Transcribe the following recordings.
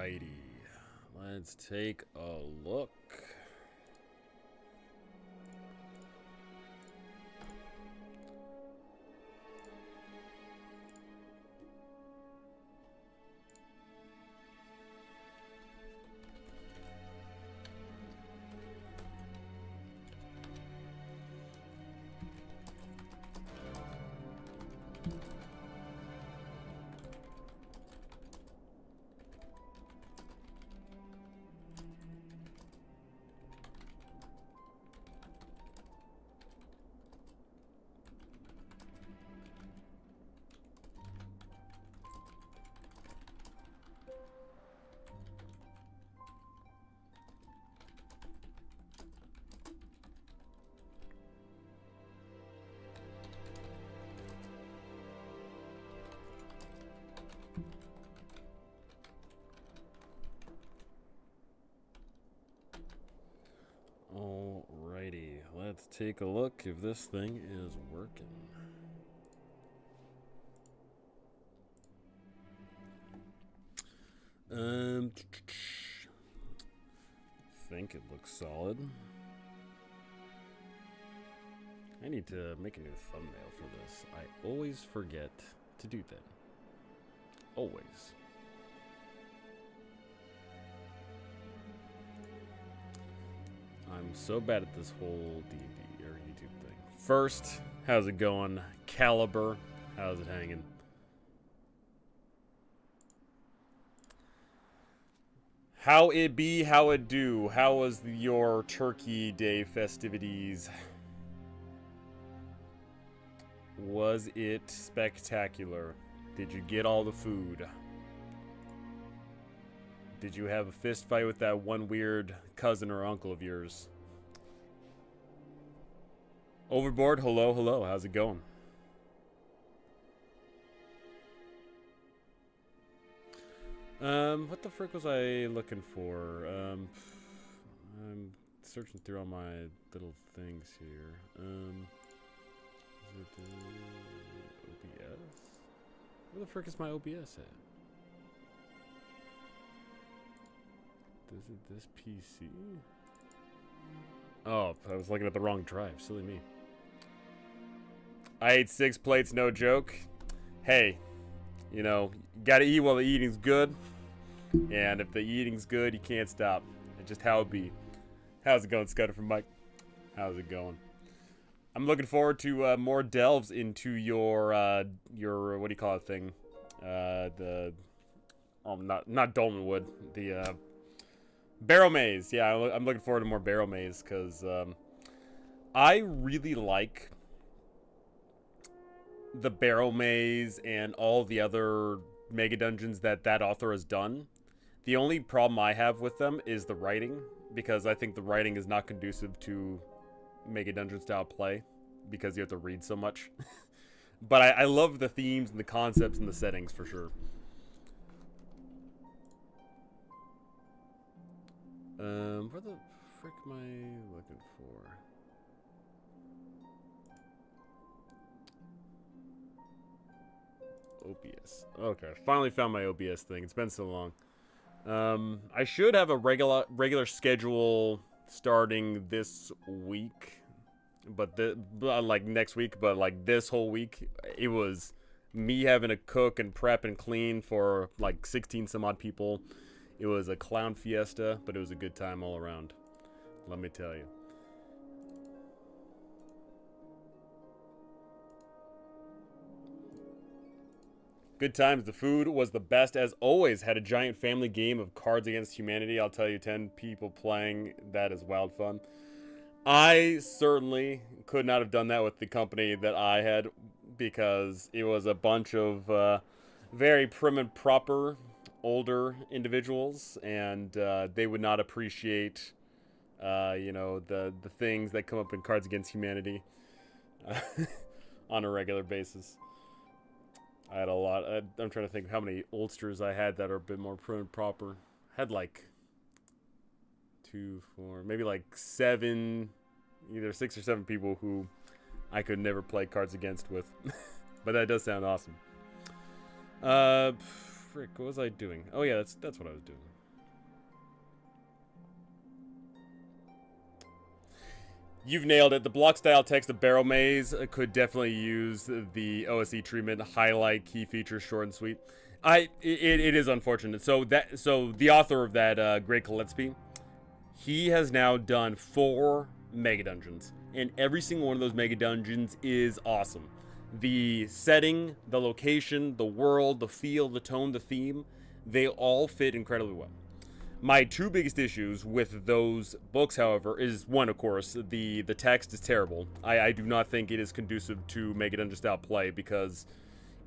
Alrighty, let's take a look. Alrighty, let's take a look if this thing is working. Think it looks solid. I need to make a new thumbnail for this. I always forget to do that. Always. I'm so bad at this whole D&D or YouTube thing. First, how's it going? Caliber, how's it hanging? How it be, how it do? How was your Turkey Day festivities? Was it spectacular? Did you get all the food? Did you have a fist fight with that one weird cousin or uncle of yours? Overboard, hello, hello. How's it going? What the frick was I looking for? I'm searching through all my little things here. Is it OBS? Where the frick is my OBS at? Is it this PC? Oh, I was looking at the wrong drive. Silly me. I ate 6 plates, no joke. Hey, you know, gotta eat while the eating's good. And if the eating's good, you can't stop. It's just how it be. How's it going, Scudder from Mike? How's it going? I'm looking forward to more delves into your what do you call it thing? Not Dolmenwood, the Barrow Maze. Yeah, I'm looking forward to more Barrow Maze because I really like the Barrow Maze and all the other mega dungeons that author has done. The only problem I have with them is the writing, because I think the writing is not conducive to mega dungeon style play because you have to read so much. But I love the themes and the concepts and the settings for sure. Where the frick am I looking for? OBS. Okay, finally found my OBS thing. It's been so long. I should have a regular schedule starting this week, but like next week. But like this whole week, it was me having to cook and prep and clean for like 16 some odd people. It was a clown fiesta, but it was a good time all around. Let me tell you. Good times. The food was the best as always. Had a giant family game of Cards Against Humanity. I'll tell you, 10 people playing. That is wild fun. I certainly could not have done that with the company that I had because it was a bunch of very prim and proper older individuals, and they would not appreciate, you know, the things that come up in Cards Against Humanity on a regular basis. I had a lot. I'm trying to think of how many oldsters I had that are a bit more prim and proper. I had like 2, 4, maybe like 7, either 6 or 7 people who I could never play Cards Against with. But that does sound awesome. frick, what was I doing? Oh yeah, that's what I was doing. You've nailed it. The block style text of Barrel Maze could definitely use the OSE treatment, highlight key features, short and sweet. It is unfortunate. So the author of that, Greg Gillespie, he has now done 4 mega dungeons, and every single one of those mega dungeons is awesome. The setting, the location, the world, the feel, the tone, the theme, they all fit incredibly well. My 2 biggest issues with those books, however, is one, of course, the text is terrible. I do not think it is conducive to Mega Dungeon style play because,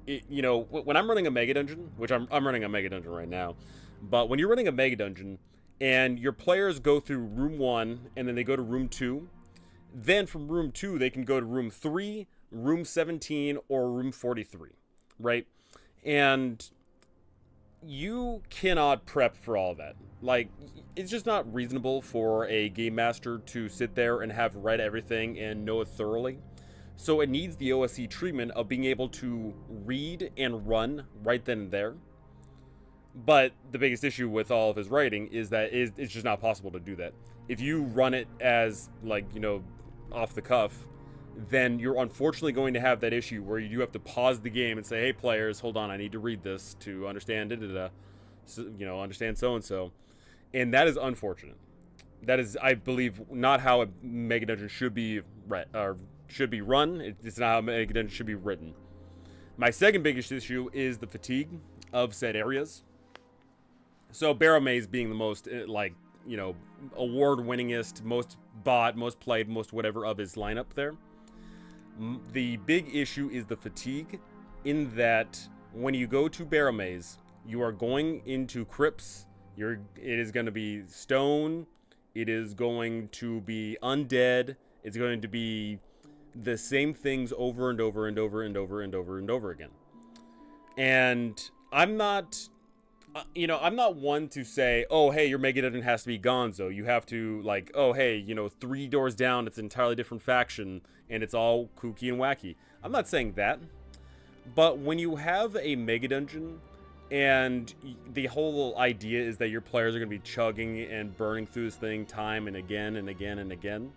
when I'm running a Mega Dungeon, which I'm running a Mega Dungeon right now, but when you're running a Mega Dungeon and your players go through room 1 and then they go to room 2, then from room 2 they can go to room 3, room 17, or room 43, right? And you cannot prep for all of that. Like, it's just not reasonable for a game master to sit there and have read everything and know it thoroughly. So it needs the OSE treatment of being able to read and run right then and there. But the biggest issue with all of his writing is that it's just not possible to do that. If you run it as, like, off the cuff, then you're unfortunately going to have that issue where you do have to pause the game and say, hey, players, hold on, I need to read this to understand understand so-and-so. And that is unfortunate. That is, I believe, not how a Mega Dungeon should be run. It's not how a Mega Dungeon should be written. My second biggest issue is the fatigue of said areas. So Barrow Maze being the most, award-winningest, most bought, most played, most whatever of his lineup there. The big issue is the fatigue, in that when you go to Barrow Maze, you are going into crypts. It is going to be stone. It is going to be undead. It's going to be the same things over and over and over and over and over and over again. And I'm not one to say, oh, hey, your Mega Dungeon has to be gonzo. You have to, like, oh, hey, 3 doors down, it's an entirely different faction, and it's all kooky and wacky. I'm not saying that. But when you have a Mega Dungeon, and the whole idea is that your players are going to be chugging and burning through this thing time and again and again and again,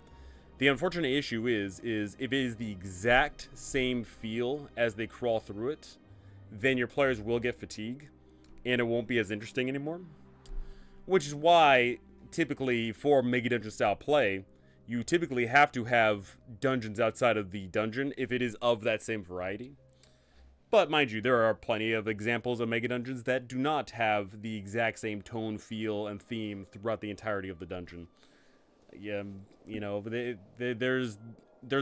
the unfortunate issue is if it is the exact same feel as they crawl through it, then your players will get fatigue, and it won't be as interesting anymore. Which is why, typically, for Mega Dungeon style play, you typically have to have dungeons outside of the dungeon if it is of that same variety. But mind you, there are plenty of examples of Mega Dungeons that do not have the exact same tone, feel, and theme throughout the entirety of the dungeon. Yeah, there's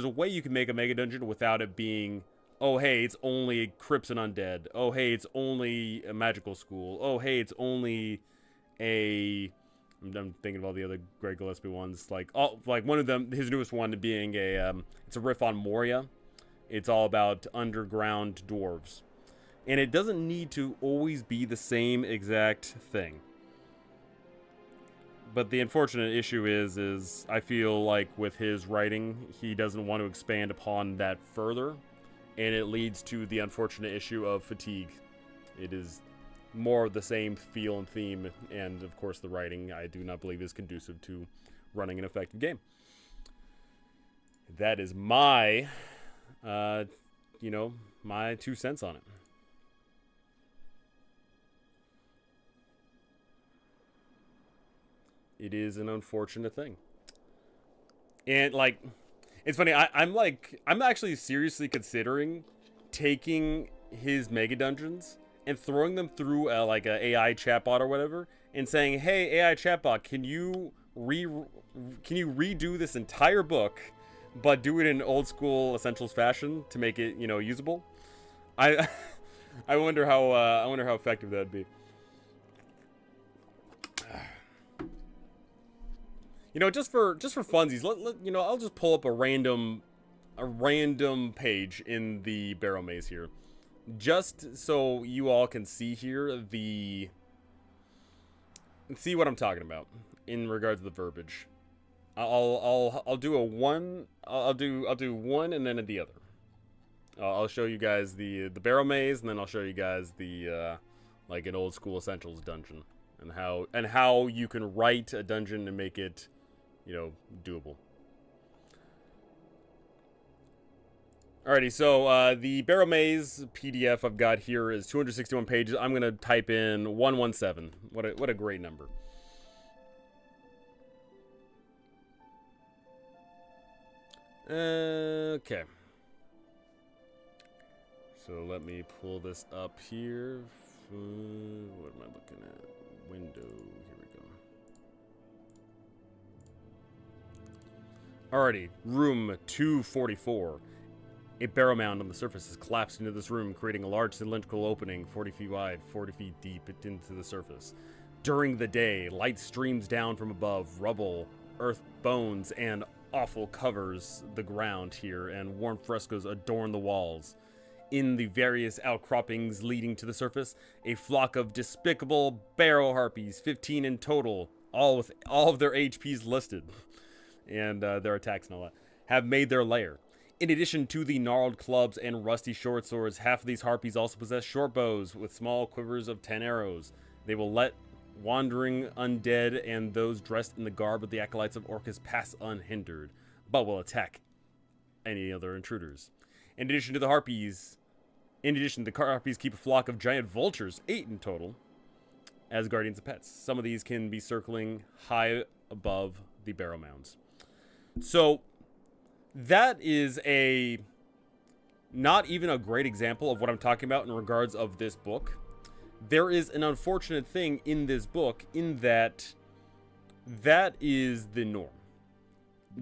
a way you can make a Mega Dungeon without it being, oh, hey, it's only crypts and undead. Oh, hey, it's only a magical school. Oh, hey, it's only a... I'm thinking of all the other Greg Gillespie ones. Like one of them, his newest one being it's a riff on Moria. It's all about underground dwarves. And it doesn't need to always be the same exact thing. But the unfortunate issue is I feel like with his writing, he doesn't want to expand upon that further. And it leads to the unfortunate issue of fatigue. It is more of the same feel and theme. And, of course, the writing, I do not believe, is conducive to running an effective game. That is my... my 2 cents on it. It is an unfortunate thing. And, like, it's funny, I'm actually seriously considering taking his Mega Dungeons and throwing them through a AI chatbot or whatever and saying, hey, AI chatbot, can you redo this entire book, but do it in old school Essentials fashion to make it, usable? I wonder how effective that'd be. Just for funsies, I'll just pull up a random page in the Barrow Maze here, just so you all can see here see what I'm talking about in regards to the verbiage. I'll do one and then the other. I'll show you guys the Barrow Maze, and then I'll show you guys the like an old school Essentials dungeon, and how you can write a dungeon and make it, doable. Alrighty, so the Barrow Maze PDF I've got here is 261 pages. I'm gonna type in 117. What a great number. Okay. So let me pull this up here. What am I looking at? Window. Here we go. Alrighty, room 244. A barrow mound on the surface has collapsed into this room, creating a large cylindrical opening 40 feet wide, 40 feet deep into the surface. During the day, light streams down from above. Rubble, earth bones, and offal covers the ground here, and worn frescoes adorn the walls. In the various outcroppings leading to the surface, a flock of despicable barrow harpies, 15 in total, all with all of their HPs listed, and their attacks and all that, have made their lair. In addition to the gnarled clubs and rusty short swords, half of these harpies also possess short bows with small quivers of 10 arrows. They will let wandering undead and those dressed in the garb of the acolytes of Orcus pass unhindered, but will attack any other intruders. In addition, the harpies keep a flock of giant vultures, 8 in total, as guardians of pets. Some of these can be circling high above the barrow mounds. So that is not even a great example of what I'm talking about in regards of this book. There is an unfortunate thing in this book in that is the norm.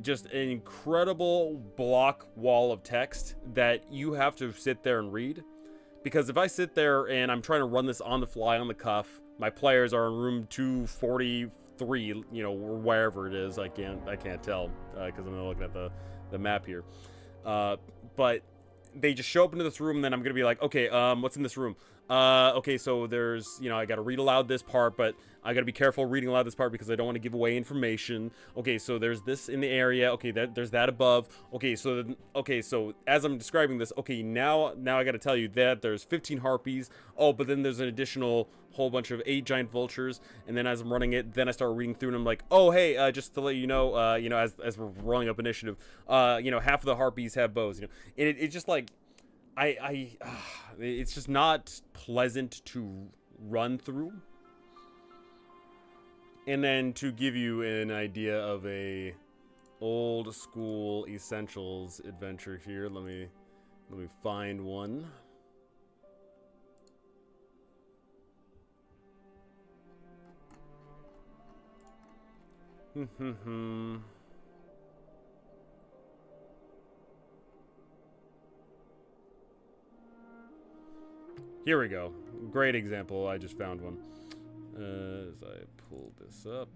Just an incredible block wall of text that you have to sit there and read. Because if I sit there and I'm trying to run this on the fly, on the cuff, my players are in room 243, or wherever it is. I can't tell because I'm looking at the map here. But they just show up into this room, and then I'm gonna be like, okay, what's in this room? Okay, so there's, I gotta read aloud this part, but I gotta be careful reading aloud this part because I don't want to give away information. Okay, so there's this in the area. Okay, there's that above. Okay, so as I'm describing this, okay, now I gotta tell you that there's 15 harpies. Oh, but then there's an additional whole bunch of 8 giant vultures, and then as I'm running it, then I start reading through, and I'm like, oh, hey, just to let you know, as we're rolling up initiative, half of the harpies have bows, and it's just like, it's just not pleasant to run through. And then to give you an idea of a old school Essentials adventure here, let me find one. Here we go. Great example. I just found one. As I pull this up.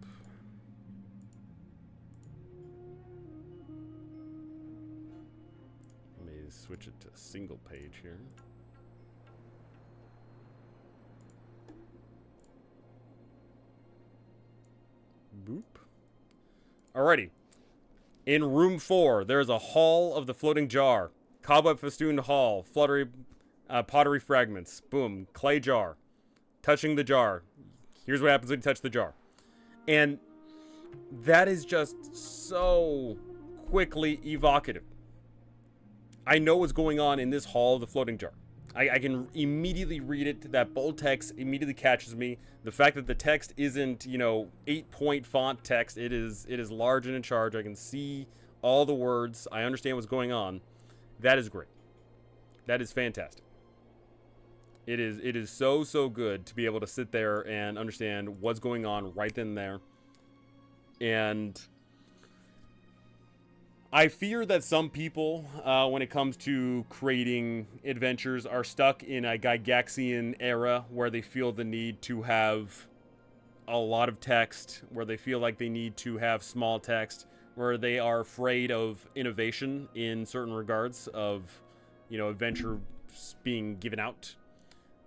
Let me switch it to single page here. Boop. Alrighty. In room 4, there is a hall of the floating jar. Cobweb festooned hall. Pottery fragments. Boom. Clay jar. Touching the jar. Here's what happens when you touch the jar. And that is just so quickly evocative. I know what's going on in this hall of the floating jar. I can immediately read it. That bold text immediately catches me. The fact that the text isn't, 8-point font text. It is large and in charge. I can see all the words. I understand what's going on. That is great. That is fantastic. It is so good to be able to sit there and understand what's going on right then and there. And I fear that some people, when it comes to creating adventures, are stuck in a Gygaxian era where they feel the need to have a lot of text, where they feel like they need to have small text, where they are afraid of innovation in certain regards of, adventure being given out.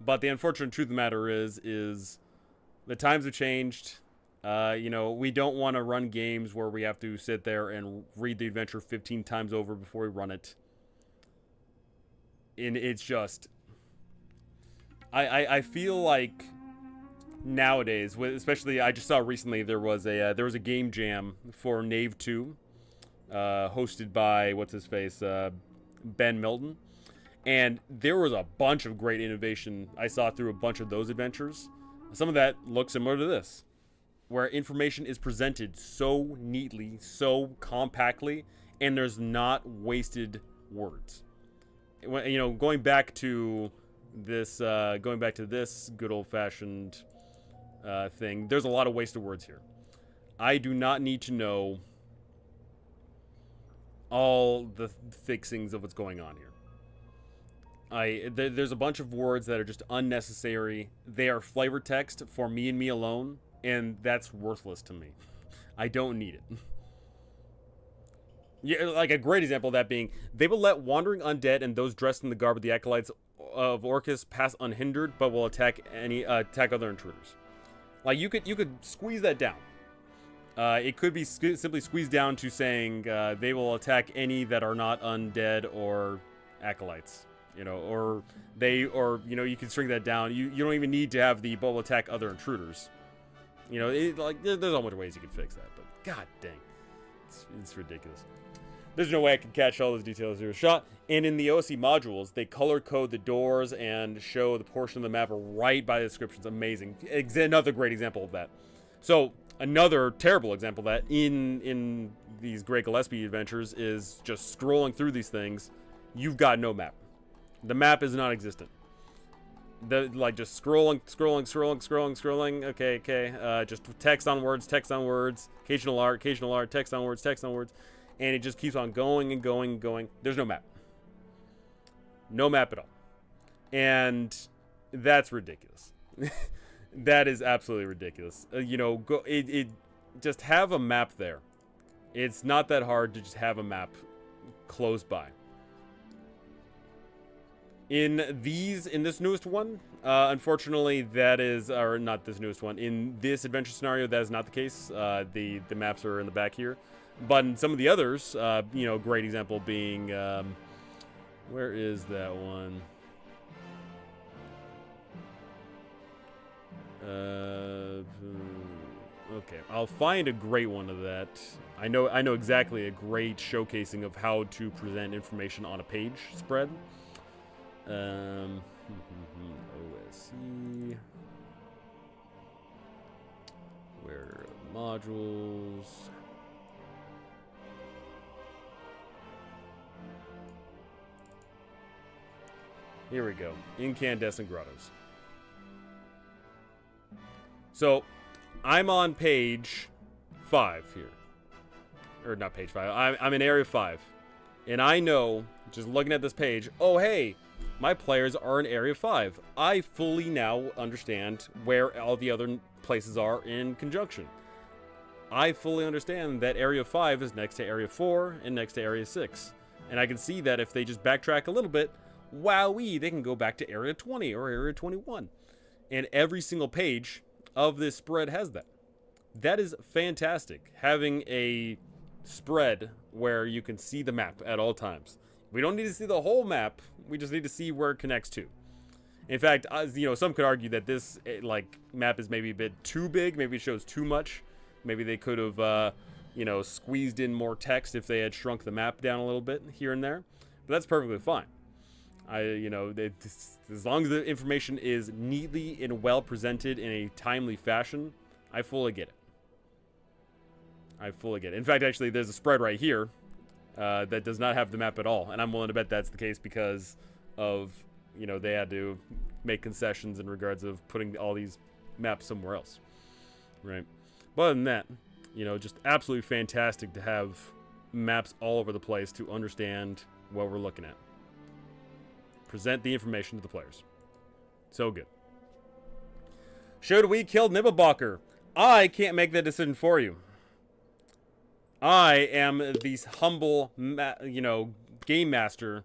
But the unfortunate truth of the matter is the times have changed. We don't want to run games where we have to sit there and read the adventure 15 times over before we run it. And it's just, I feel like nowadays, especially I just saw recently there was a game jam for Knave 2, hosted by what's his face, Ben Milton, and there was a bunch of great innovation I saw through a bunch of those adventures. Some of that looks similar to this, where information is presented so neatly, so compactly, and there's not wasted words. You know, going back to this good old-fashioned thing, there's a lot of wasted words here. I do not need to know all the fixings of what's going on here. There's a bunch of words that are just unnecessary. They are flavor text for me and me alone, and that's worthless to me. I don't need it. Yeah, like a great example of that being, they will let wandering undead and those dressed in the garb of the acolytes of Orcus pass unhindered, but will attack other intruders. Like you could squeeze that down. It could be simply squeezed down to saying they will attack any that are not undead or acolytes. You know, or you know, you can string that down. You don't even need to have the but will attack other intruders. You know, there's a bunch of ways you can fix that, but god dang, it's ridiculous. There's no way I can catch all those details in a shot. And in the OSC modules, they color code the doors and show the portion of the map right by the descriptions. Amazing. Another great example of that. So another terrible example of that in these Grey Gillespie adventures is just scrolling through these things. You've got no map. The map is non-existent. Just scrolling. Okay. Just text on words. Occasional art, text on words. And it just keeps on going and going. There's no map. No map at all. And that's ridiculous. That is absolutely ridiculous. You know, just have a map there. It's not that hard to just have a map close by. In this newest one, unfortunately, that is, or not this newest one. In this adventure scenario, that is not the case. The maps are in the back here. But in some of the others, you know, great example being, where is that one? Okay, I'll find a great one of that. I know exactly a great showcasing of how to present information on a page spread. OSC. Where are modules? Here we go. Incandescent Grottos. So, I'm on page 5 here. Or not page 5. I'm in area 5. And I know, just looking at this page, oh hey, my players are in area 5. I fully now understand where all the other places are in conjunction. I fully understand that area 5 is next to area 4 and next to area 6. And I can see that if they just backtrack a little bit, wowee, they can go back to area 20 or area 21. And every single page of this spread has that. That is fantastic, having a spread where you can see the map at all times. We don't need to see the whole map, we just need to see where it connects to. In fact, you know, some could argue that this map is maybe a bit too big, maybe it shows too much. Maybe they could have, you know, squeezed in more text if they had shrunk the map down a little bit here and there. But that's perfectly fine. You know, as long as the information is neatly and well presented in a timely fashion, I fully get it. In fact, actually, there's a spread right here that does not have the map at all, and I'm willing to bet that's the case because of, you know, they had to make concessions in regards of putting all these maps somewhere else, right? But other than that, you know, just absolutely fantastic to have maps all over the place to understand what we're looking at. Present the information to the players. So good. Should we kill Nibelbacher? I can't make that decision for you. I am the humble, game master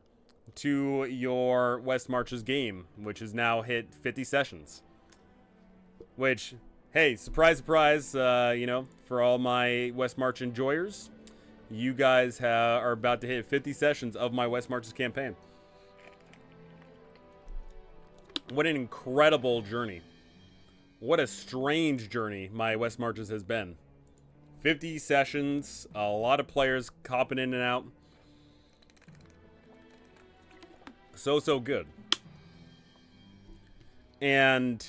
to your West Marches game, which has now hit 50 sessions. Which, hey, surprise, surprise, for all my West March enjoyers, you guys are about to hit 50 sessions of my West Marches campaign. What an incredible journey. What a strange journey my West Marches has been. 50 sessions, a lot of players hopping in and out. So good. And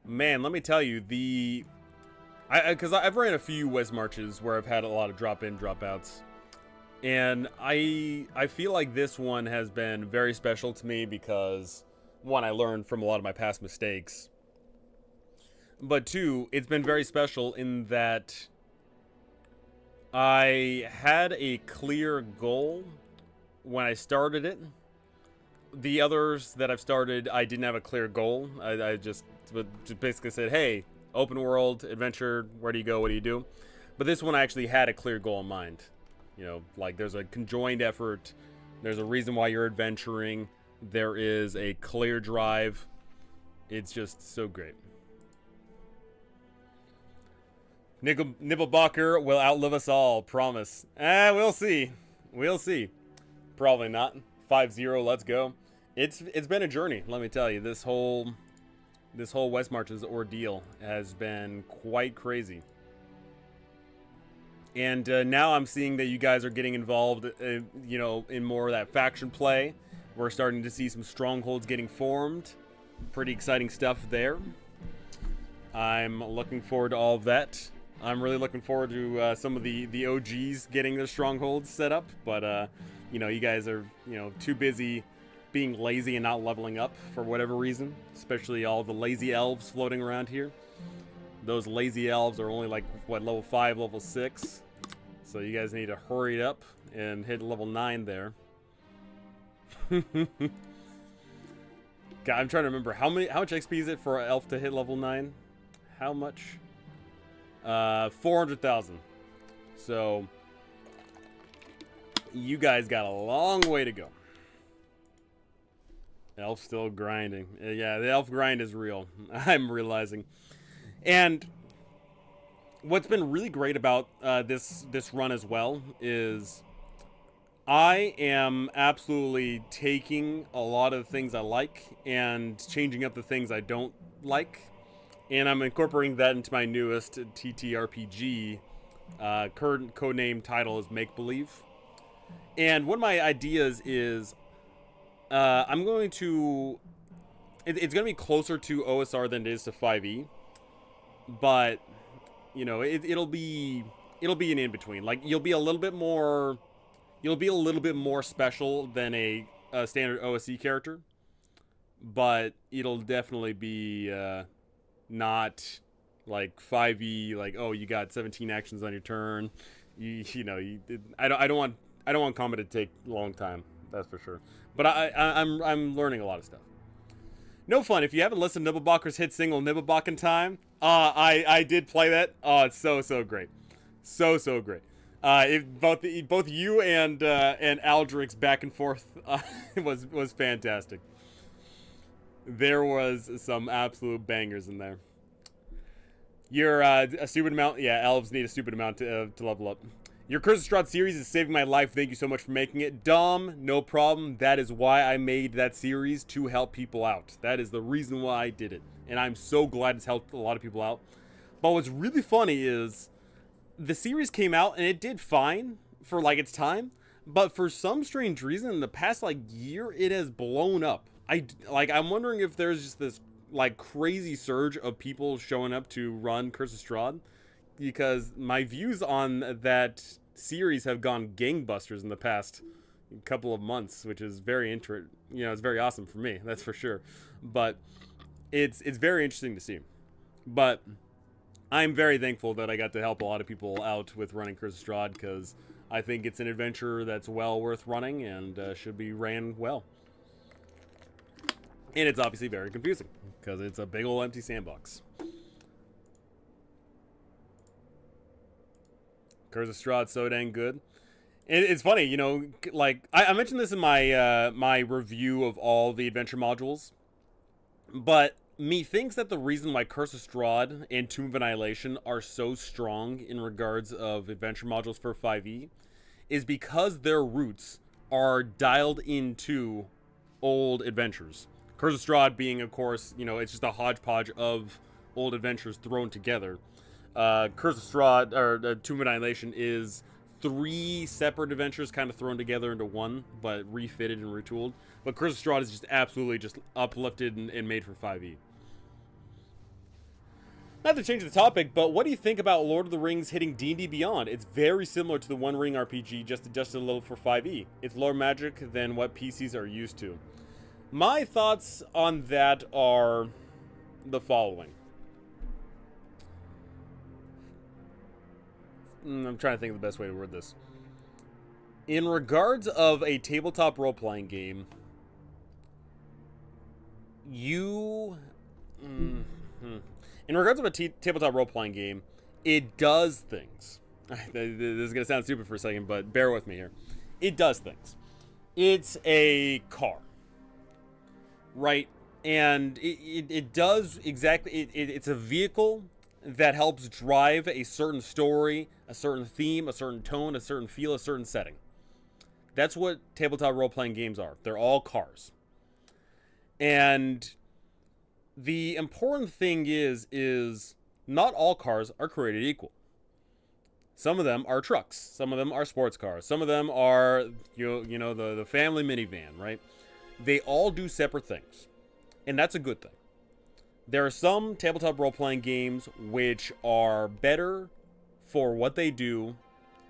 man, let me tell you, because I've ran a few West Marches where I've had a lot of drop-in, drop-outs. And I feel like this one has been very special to me because, one, I learned from a lot of my past mistakes. But two, it's been very special in that I had a clear goal when I started it. The others that I've started, I didn't have a clear goal. I just basically said, hey, open world, adventure, where do you go, what do you do? But this one I actually had a clear goal in mind. You know, like there's a conjoined effort. There's a reason why you're adventuring. There is a clear drive. It's just so great. Nibblebacher will outlive us all, promise. We'll see. We'll see. Probably not. 5-0, let's go. It's been a journey, let me tell you. This whole West Marches ordeal has been quite crazy. And now I'm seeing that you guys are getting involved, you know, in more of that faction play. We're starting to see some strongholds getting formed. Pretty exciting stuff there. I'm looking forward to all of that. I'm really looking forward to some of the OGs getting their strongholds set up. But, you know, you guys are, you know, too busy being lazy and not leveling up for whatever reason. Especially all the lazy elves floating around here. Those lazy elves are only like, what, level 5, level 6. So you guys need to hurry up and hit level 9 there. God, I'm trying to remember how much XP is it for an elf to hit level 9? How much? 400,000. So you guys got a long way to go. Elf still grinding. Yeah, the elf grind is real. I'm realizing. And what's been really great about this run as well is I am absolutely taking a lot of the things I like and changing up the things I don't like. And I'm incorporating that into my newest TTRPG. Current codename title is Make Believe. And one of my ideas is I'm going to... It's going to be closer to OSR than it is to 5e. But, you know, it'll be an in-between. Like, you'll be a little bit more special than a standard OSE character. But it'll definitely be... not like 5e, like, oh, you got 17 actions on your turn. I don't want combat to take a long time. That's for sure. But I'm learning a lot of stuff. No fun. If you haven't listened to Nibblebacher's hit single Nibblebachen Time, I did play that. Oh, it's so great, so great. Both you and Aldrich's back and forth was fantastic. There was some absolute bangers in there. You're a stupid amount. Yeah, elves need a stupid amount to level up. Your Curse of Strahd series is saving my life. Thank you so much for making it. Dom, no problem. That is why I made that series, to help people out. That is the reason why I did it. And I'm so glad it's helped a lot of people out. But what's really funny is the series came out and it did fine for like its time. But for some strange reason, in the past like year, it has blown up. I'm wondering if there's just this like crazy surge of people showing up to run Curse of Strahd, because my views on that series have gone gangbusters in the past couple of months, which is very it's very awesome for me, that's for sure. But it's very interesting to see. But I'm very thankful that I got to help a lot of people out with running Curse of Strahd, because I think it's an adventure that's well worth running and should be ran well. And it's obviously very confusing, because it's a big old empty sandbox. Curse of Strahd, so dang good. And it's funny, you know, like, I mentioned this in my my review of all the adventure modules, but methinks that the reason why Curse of Strahd and Tomb of Annihilation are so strong in regards of adventure modules for 5e is because their roots are dialed into old adventures. Curse of Strahd being, of course, it's just a hodgepodge of old adventures thrown together. Curse of Strahd, or Tomb of Annihilation, is 3 separate adventures kind of thrown together into one, but refitted and retooled. But Curse of Strahd is just absolutely just uplifted and made for 5e. Not to change the topic, but what do you think about Lord of the Rings hitting D&D Beyond? It's very similar to the One Ring RPG, just adjusted a little for 5e. It's more magic than what PCs are used to. My thoughts on that are the following. I'm trying to think of the best way to word this. In regards of a tabletop role-playing game, in regards of a tabletop role-playing game, it does things. This is going to sound stupid for a second, but bear with me here. It does things. It's a car, right? And it does exactly... It's a vehicle that helps drive a certain story, a certain theme, a certain tone, a certain feel, a certain setting. That's what tabletop role-playing games are. They're all cars. And the important thing is not all cars are created equal. Some of them are trucks. Some of them are sports cars. Some of them are, the family minivan, right? They all do separate things. And that's a good thing. There are some tabletop role-playing games which are better for what they do,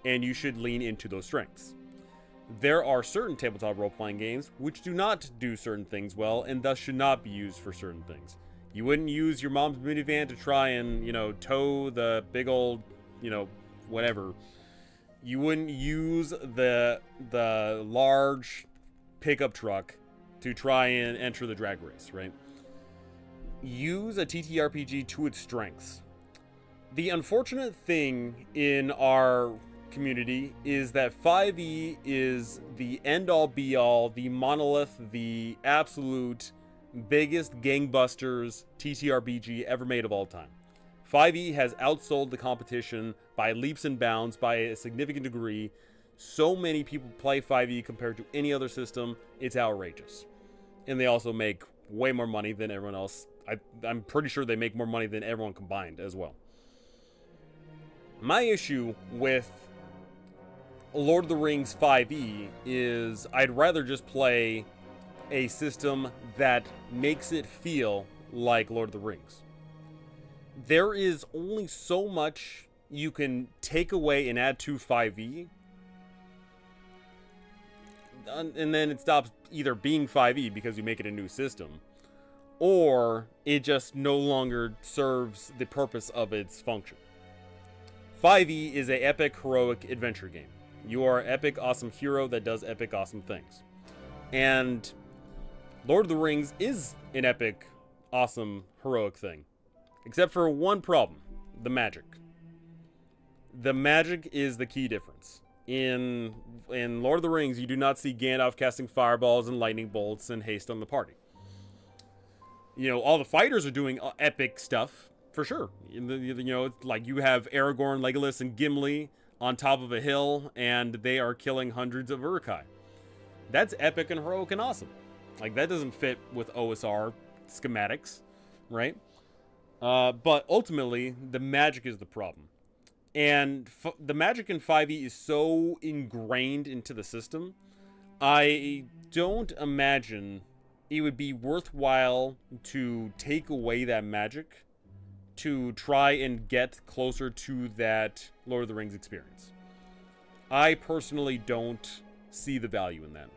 and you should lean into those strengths. There are certain tabletop role-playing games which do not do certain things well, and thus should not be used for certain things. You wouldn't use your mom's minivan to try and, tow the big old, whatever. You wouldn't use the large pickup truck to try and enter the drag race, right? Use a TTRPG to its strengths. The unfortunate thing in our community is that 5e is the end-all be-all, the monolith, the absolute biggest gangbusters TTRPG ever made of all time. 5e has outsold the competition by leaps and bounds by a significant degree. So many people play 5e compared to any other system, it's outrageous. And they also make way more money than everyone else. I'm pretty sure they make more money than everyone combined as well. My issue with Lord of the Rings 5e is I'd rather just play a system that makes it feel like Lord of the Rings. There is only so much you can take away and add to 5e, and then it stops either being 5e because you make it a new system, or it just no longer serves the purpose of its function. 5e is an epic, heroic adventure game. You are an epic, awesome hero that does epic, awesome things. And Lord of the Rings is an epic, awesome, heroic thing. Except for one problem, the magic. The magic is the key difference. In Lord of the Rings, you do not see Gandalf casting fireballs and lightning bolts and haste on the party. All the fighters are doing epic stuff, for sure. Like you have Aragorn, Legolas, and Gimli on top of a hill, and they are killing hundreds of Uruk-hai. That's epic and heroic and awesome. Like, that doesn't fit with OSR schematics, right? But ultimately, the magic is the problem. And the magic in 5e is so ingrained into the system, I don't imagine it would be worthwhile to take away that magic to try and get closer to that Lord of the Rings experience. I personally don't see the value in that.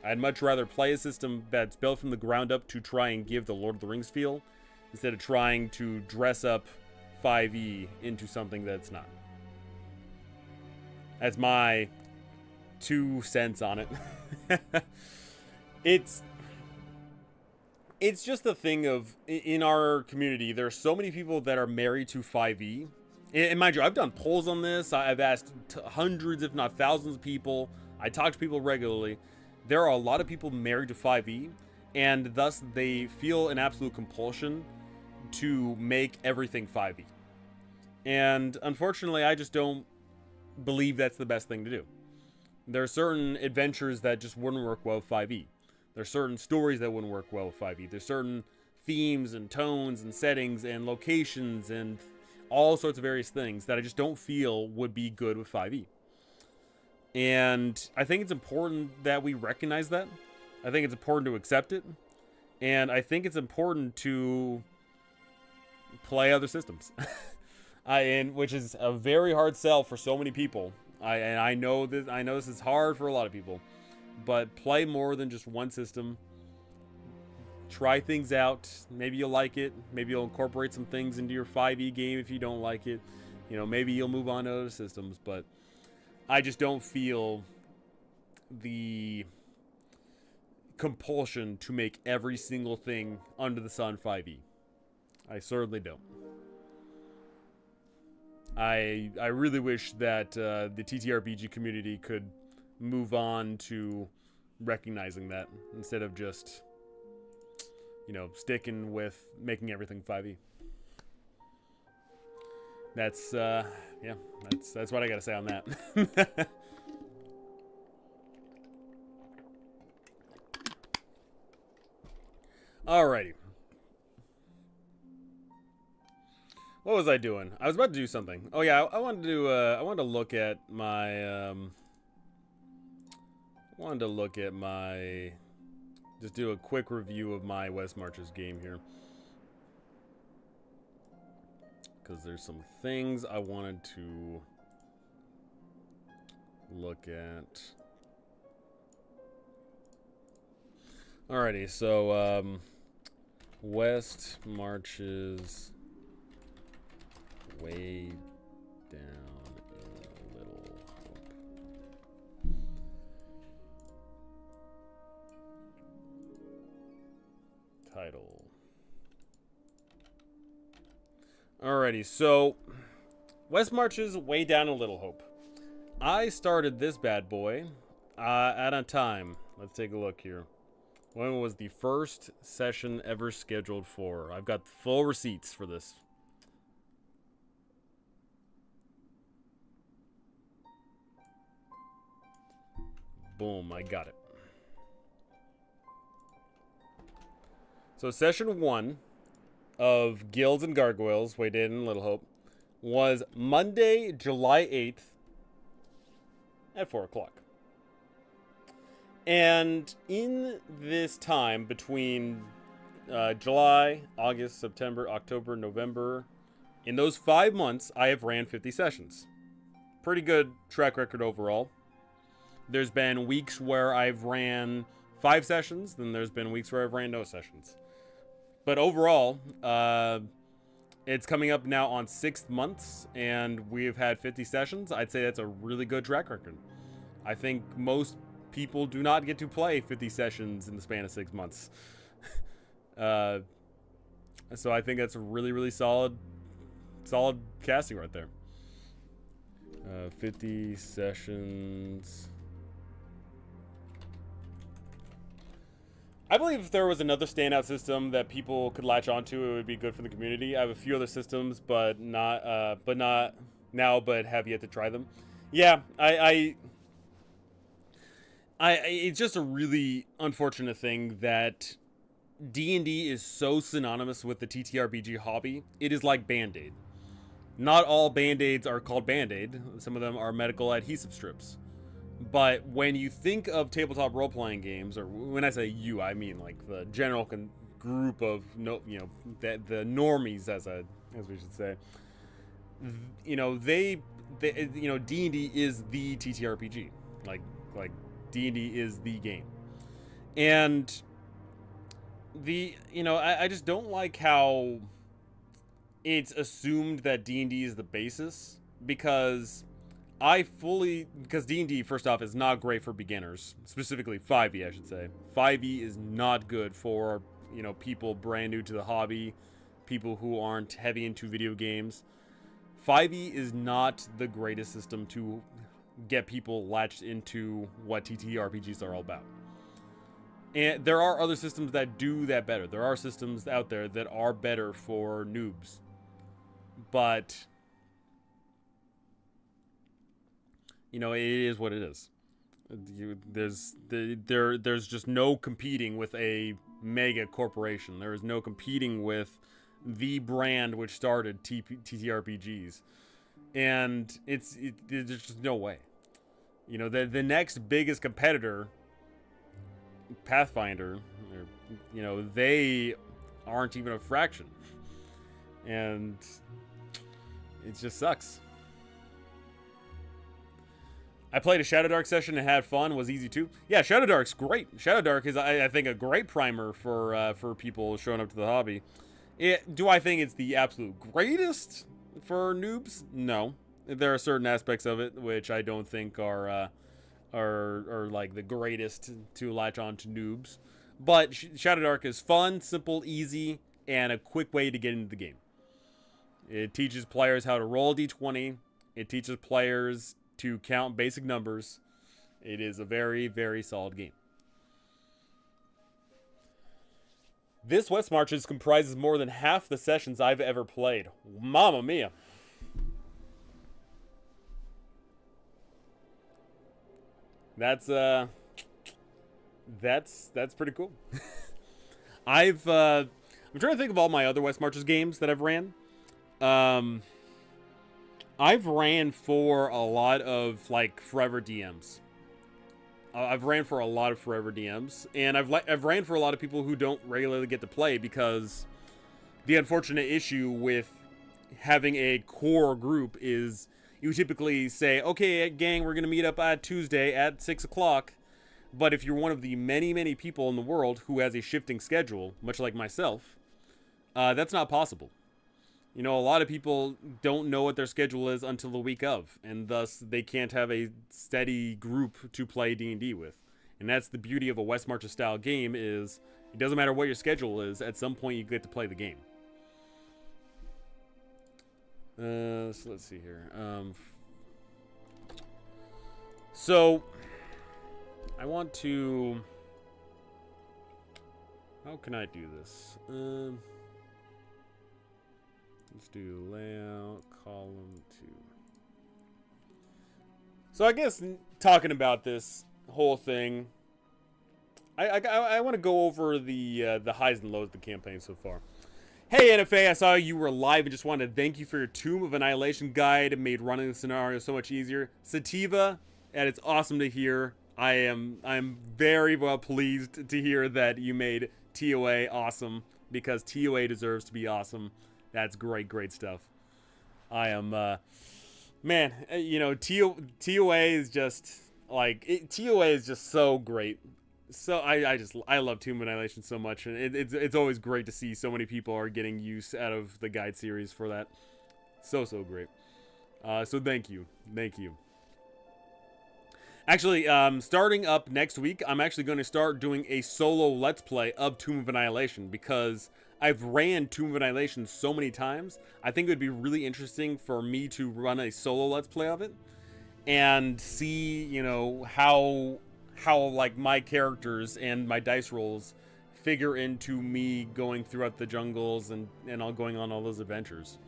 I'd much rather play a system that's built from the ground up to try and give the Lord of the Rings feel, instead of trying to dress up 5e into something that's not. That's my 2 cents on it. It's just the thing of, in our community, there are so many people that are married to 5e. And mind you, I've done polls on this. I've asked hundreds, if not thousands of people. I talk to people regularly. There are a lot of people married to 5e, and thus they feel an absolute compulsion to make everything 5e. And unfortunately, I just don't believe that's the best thing to do. There are certain adventures that just wouldn't work well with 5e. There's certain stories that wouldn't work well with 5e. There's certain themes and tones and settings and locations and all sorts of various things that I just don't feel would be good with 5e. And I think it's important that we recognize that. I think it's important to accept it. And I think it's important to play other systems. And which is a very hard sell for so many people. I know this is hard for a lot of people. But play more than just one system. Try things out. Maybe you'll like it. Maybe you'll incorporate some things into your 5e game if you don't like it. You know, maybe you'll move on to other systems. But I just don't feel the compulsion to make every single thing under the sun 5e. I certainly don't. I really wish that the TTRPG community could move on to recognizing that instead of just, you know, sticking with making everything 5e. That's yeah, that's what I gotta say on that. Alrighty. What was I doing? I was about to do something. Oh yeah, I wanted to look at my just do a quick review of my West Marches game here. Because there's some things I wanted to look at. Alrighty, so West Marches way down in a little hope. Title. Alrighty, so West Marches way down a little hope. I started this bad boy at a time. Let's take a look here. When was the first session ever scheduled for? I've got full receipts for this. Boom, I got it. So session 1 of Guilds and Gargoyles, way down in Little Hope, was Monday, July 8th at 4 o'clock. And in this time between July, August, September, October, November, in those 5 months, I have ran 50 sessions. Pretty good track record overall. There's been weeks where I've ran 5 sessions, then there's been weeks where I've ran no sessions. But overall, it's coming up now on 6 months, and we've had 50 sessions. I'd say that's a really good track record. I think most people do not get to play 50 sessions in the span of 6 months. So I think that's a really, really solid casting right there. 50 sessions. I believe if there was another standout system that people could latch onto, it would be good for the community. I have a few other systems, but not now, but have yet to try them. Yeah, it's just a really unfortunate thing that D&D is so synonymous with the TTRPG hobby. It is like Band-Aid. Not all Band-Aids are called Band-Aid. Some of them are medical adhesive strips. But when you think of tabletop role-playing games, or when I say you, I mean like the general group of the normies, as we should say. D&D is the TTRPG. Like D&D is the game, and I just don't like how it's assumed that D&D is the basis, because D&D, first off, is not great for beginners, specifically 5e, I should say. 5e is not good for, people brand new to the hobby, people who aren't heavy into video games. 5e is not the greatest system to get people latched into what TTRPGs are all about. And there are other systems that do that better. There are systems out there that are better for noobs. But it is what it is. There's just no competing with a mega corporation. There is no competing with the brand which started TTRPGs, and there's just no way. You know, the next biggest competitor, Pathfinder, you know, they aren't even a fraction, and it just sucks. I played a Shadowdark session and had fun. Was easy too. Yeah, Shadowdark's great. Shadowdark is, I think, a great primer for people showing up to the hobby. Do I think it's the absolute greatest for noobs? No. There are certain aspects of it which I don't think are like the greatest to latch on to noobs. But Shadowdark is fun, simple, easy, and a quick way to get into the game. It teaches players how to roll d20. It teaches players to count basic numbers. It is a very, very solid game. This West Marches comprises more than half the sessions I've ever played. Mamma mia. That's pretty cool. I'm trying to think of all my other West Marches games that I've ran. I've ran for a lot of like forever DMs. I've ran for a lot of forever DMs, and I've ran for a lot of people who don't regularly get to play, because the unfortunate issue with having a core group is you typically say, okay, gang, we're gonna meet up on Tuesday at 6 o'clock. But if you're one of the many, many people in the world who has a shifting schedule, much like myself, that's not possible. You know, a lot of people don't know what their schedule is until the week of, and thus they can't have a steady group to play D&D with. And that's the beauty of a West Marches style game, is it doesn't matter what your schedule is, at some point you get to play the game. So let's see here. So I want to... How can I do this? Let's do layout, column 2. So I guess talking about this whole thing, I want to go over the highs and lows of the campaign so far. Hey NFA, I saw you were live and just wanted to thank you for your Tomb of Annihilation guide. It made running the scenario so much easier. Sativa, and it's awesome to hear. I'm very well pleased to hear that you made TOA awesome, because TOA deserves to be awesome. That's great, great stuff. I am, man, you know, TOA is just, like, TOA is just so great. So, I love Tomb of Annihilation so much, and it's always great to see so many people are getting use out of the guide series for that. So great. So thank you. Thank you. Actually, starting up next week, I'm actually going to start doing a solo Let's Play of Tomb of Annihilation, because I've ran Tomb of Annihilation so many times. I think it would be really interesting for me to run a solo Let's Play of it and see, you know, how like my characters and my dice rolls figure into me going throughout the jungles and all going on all those adventures.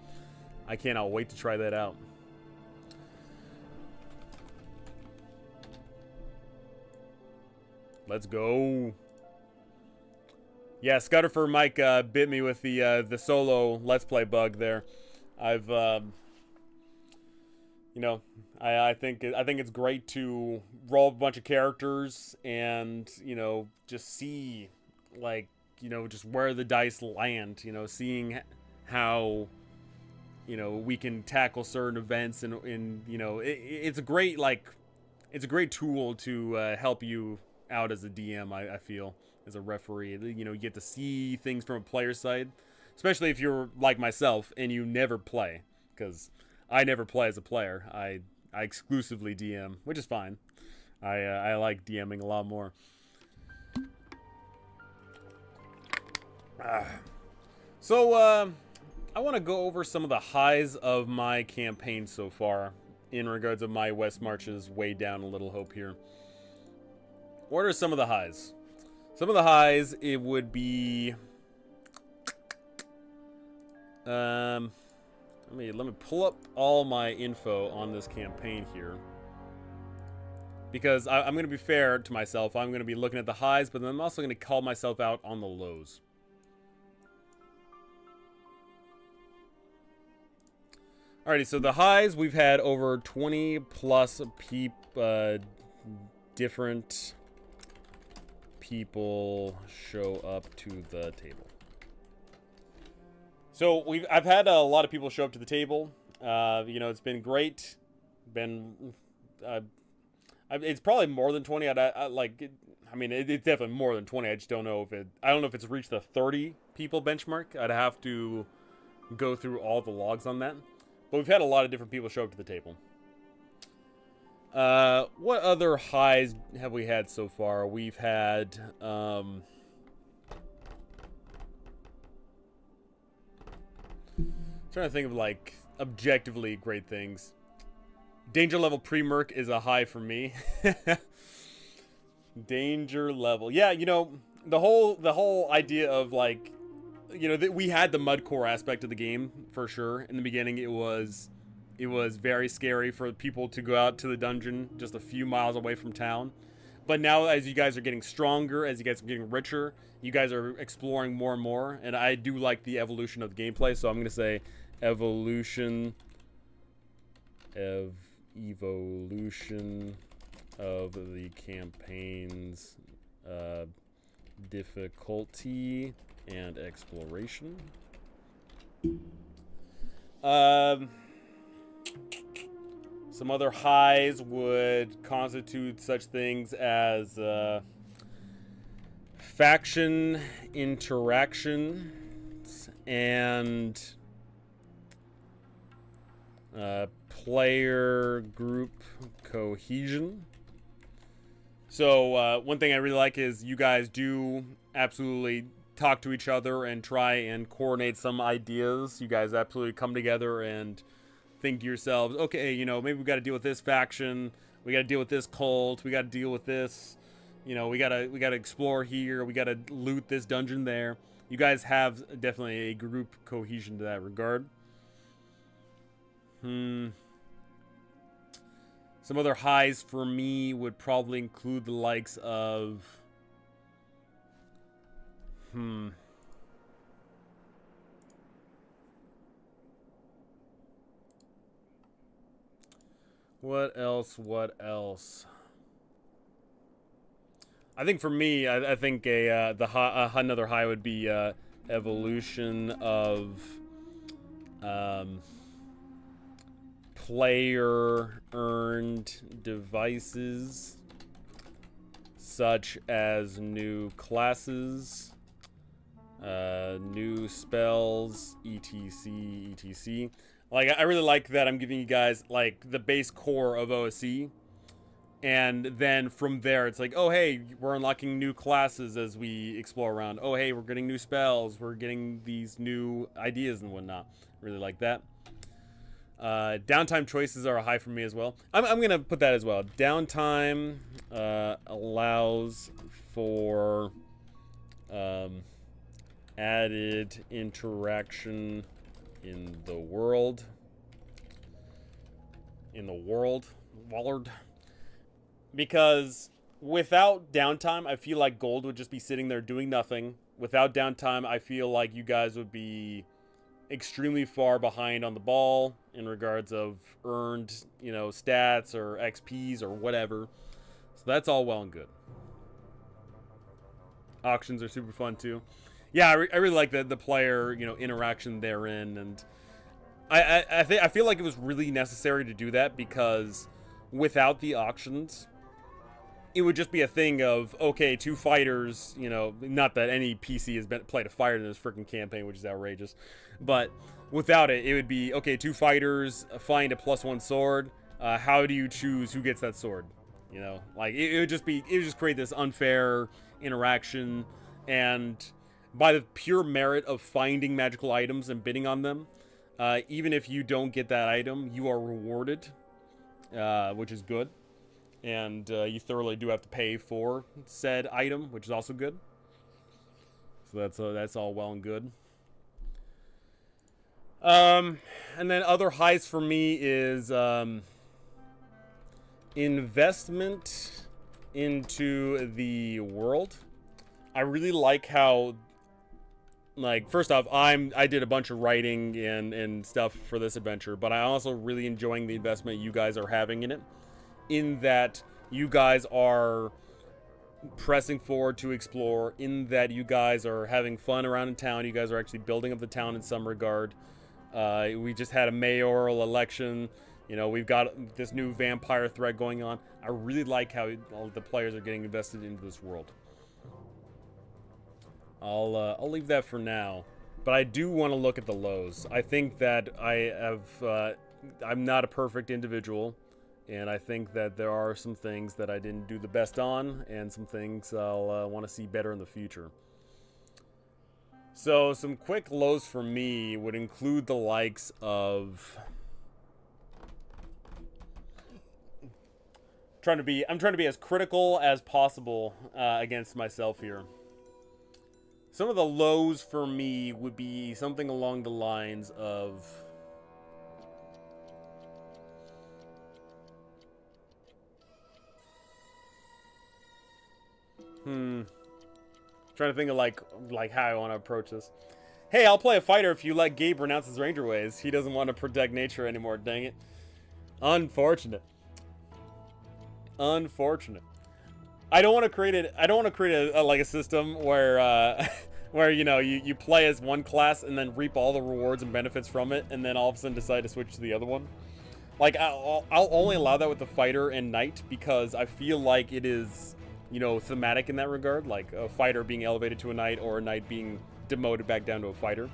I cannot wait to try that out. Let's go. Yeah, Scudderfur Mike bit me with the solo Let's Play bug there. I've you know, I think it's great to roll a bunch of characters and, you know, just see, like, you know, just where the dice land, you know, seeing how, you know, we can tackle certain events, and you know, it's a great, like, it's a great tool to help you out as a DM, I feel, as a referee. You know, you get to see things from a player's side, especially if you're like myself and you never play, because I never play as a player. I exclusively DM, which is fine. I like DMing a lot more. So I want to go over some of the highs of my campaign so far in regards of my West Marches way down a little hope here. What are some of the highs? Some of the highs, it would be let me pull up all my info on this campaign here. because I'm going to be fair to myself. I'm going to be looking at the highs, but then I'm also going to call myself out on the lows. Alrighty, so the highs, we've had over 20 plus different people show up to the table. So I've had a lot of people show up to the table. You know, it's been great. It's probably more than 20. I mean, it's definitely more than 20. I just don't know if I don't know if it's reached the 30 people benchmark. I'd have to go through all the logs on that. But we've had a lot of different people show up to the table. What other highs have we had so far? We've had, trying to think of, like, objectively great things. Danger level pre-merc is a high for me. Danger level. Yeah, you know, the whole idea of, like, you know, we had the mudcore aspect of the game for sure. In the beginning, it was very scary for people to go out to the dungeon just a few miles away from town. But now, as you guys are getting stronger, as you guys are getting richer, you guys are exploring more and more. And I do like the evolution of the gameplay, so I'm gonna say evolution of the campaign's difficulty and exploration. Some other highs would constitute such things as faction interactions and player group cohesion. So one thing I really like is you guys do absolutely talk to each other and try and coordinate some ideas. You guys absolutely come together and think to yourselves, okay, you know, maybe we got to deal with this faction, we got to deal with this cult, we got to deal with this, you know, we got to explore here, we got to loot this dungeon there. You guys have definitely a group cohesion to that regard. Some other highs for me would probably include the likes of What else? I think for me, I think another high would be evolution of player earned devices, such as new classes, new spells, etc. Like, I really like that I'm giving you guys, like, the base core of OSE. And then from there, it's like, oh, hey, we're unlocking new classes as we explore around. Oh, hey, we're getting new spells. We're getting these new ideas and whatnot. Really like that. Downtime choices are a high for me as well. I'm going to put that as well. Downtime allows for added interaction in the world. Wallard. Because without downtime, I feel like gold would just be sitting there doing nothing. Without downtime, I feel like you guys would be extremely far behind on the ball in regards of earned, you know, stats or XPs or whatever. So that's all well and good. Auctions are super fun too. Yeah, I really like the player, you know, interaction therein, and I feel like it was really necessary to do that, because without the auctions, it would just be a thing of, okay, two fighters, you know, not that any PC has played a fighter in this freaking campaign, which is outrageous, but without it, it would be, okay, two fighters find a +1 sword. How do you choose who gets that sword? You know, like, it would just create this unfair interaction, and by the pure merit of finding magical items and bidding on them, even if you don't get that item, you are rewarded, which is good. And you thoroughly do have to pay for said item, which is also good. So that's all well and good. And then other highs for me is investment into the world. I really like how, like, first off, I did a bunch of writing and stuff for this adventure, but I'm also really enjoying the investment you guys are having in it, in that you guys are pressing forward to explore, in that you guys are having fun around in town. You guys are actually building up the town in some regard. We just had a mayoral election. You know, we've got this new vampire threat going on. I really like how all the players are getting invested into this world. I'll leave that for now, but I do want to look at the lows. I think that I'm not a perfect individual, and I think that there are some things that I didn't do the best on, and some things I'll want to see better in the future. So some quick lows for me would include the likes of I'm trying to be as critical as possible against myself here. Some of the lows for me would be something along the lines of trying to think of like how I want to approach this. Hey, I'll play a fighter if you let Gabe renounce his ranger ways. He doesn't want to protect nature anymore, dang it. Unfortunate. Unfortunate. I don't want to create a system where where you play as one class and then reap all the rewards and benefits from it, and then all of a sudden decide to switch to the other one. Like I'll only allow that with the fighter and knight, because I feel like it is, thematic in that regard, like a fighter being elevated to a knight or a knight being demoted back down to a fighter.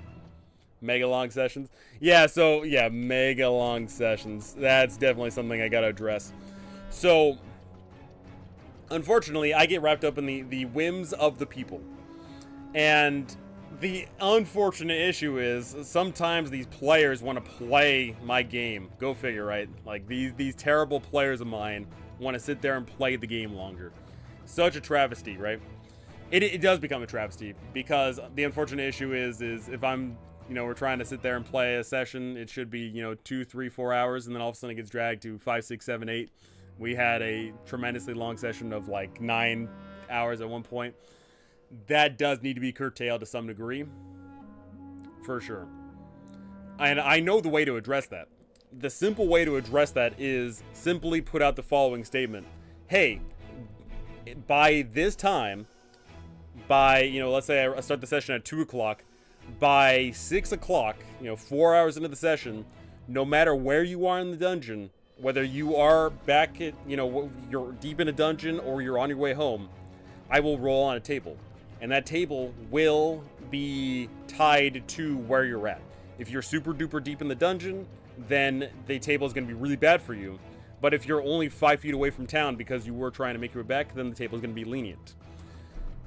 Mega long sessions. Yeah, so yeah, mega long sessions. That's definitely something I gotta address. So unfortunately, I get wrapped up in the whims of the people. And the unfortunate issue is sometimes these players want to play my game. Go figure, right? Like these terrible players of mine want to sit there and play the game longer. Such a travesty, right? It does become a travesty, because the unfortunate issue is if I'm, we're trying to sit there and play a session, it should be, 2, 3, 4 hours, and then all of a sudden it gets dragged to 5, 6, 7, 8. We had a tremendously long session of like 9 hours at one point. That does need to be curtailed to some degree, for sure. And I know the way to address that. The simple way to address that is simply put out the following statement. Hey, by this time, let's say I start the session at 2 o'clock, by 6 o'clock, 4 hours into the session, no matter where you are in the dungeon, whether you are back at, you're deep in a dungeon or you're on your way home, I will roll on a table. And that table will be tied to where you're at. If you're super duper deep in the dungeon, then the table is going to be really bad for you. But if you're only 5 feet away from town because you were trying to make your way back, then the table is going to be lenient.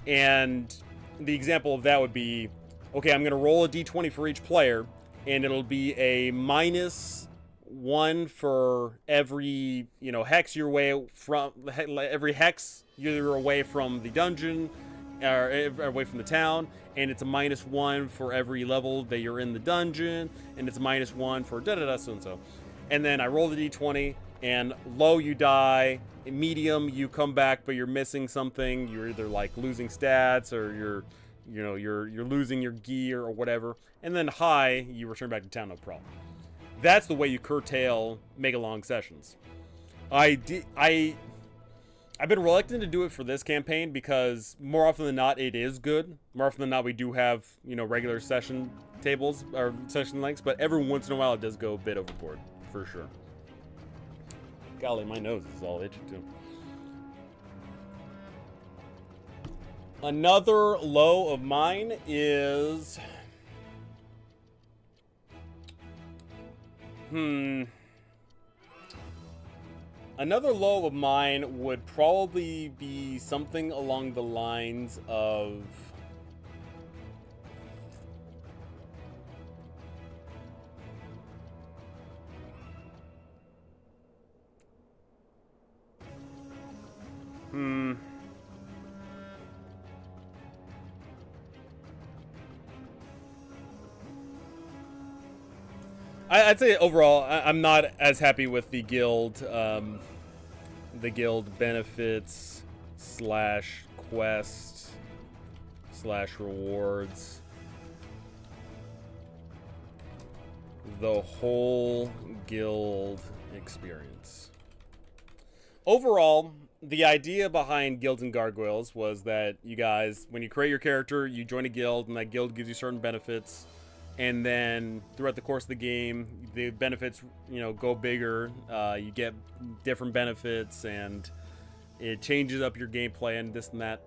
And the example of that would be, okay, I'm going to roll a d20 for each player, and it'll be a -1 for every, hex you're away from, every hex you're away from the dungeon, or away from the town, and it's a -1 for every level that you're in the dungeon, and it's a -1 for da-da-da, so-and-so. And then I roll the d20, and low you die, medium you come back, but you're missing something. You're either like losing stats, or you're losing your gear or whatever. And then high, you return back to town, no problem. That's the way you curtail mega long sessions. I've been reluctant to do it for this campaign because more often than not, it is good. More often than not, we do have, regular session tables or session lengths, but every once in a while it does go a bit overboard, for sure. Golly, my nose is all itchy too. Another low of mine is... Another low of mine would probably be something along the lines of... I'd say overall, I'm not as happy with the guild the guild benefits slash quest slash rewards. The whole guild experience. Overall, the idea behind Guilds and Gargoyles was that you guys, when you create your character, you join a guild, and that guild gives you certain benefits. And then throughout the course of the game, the benefits, go bigger. You get different benefits, and it changes up your gameplay and this and that.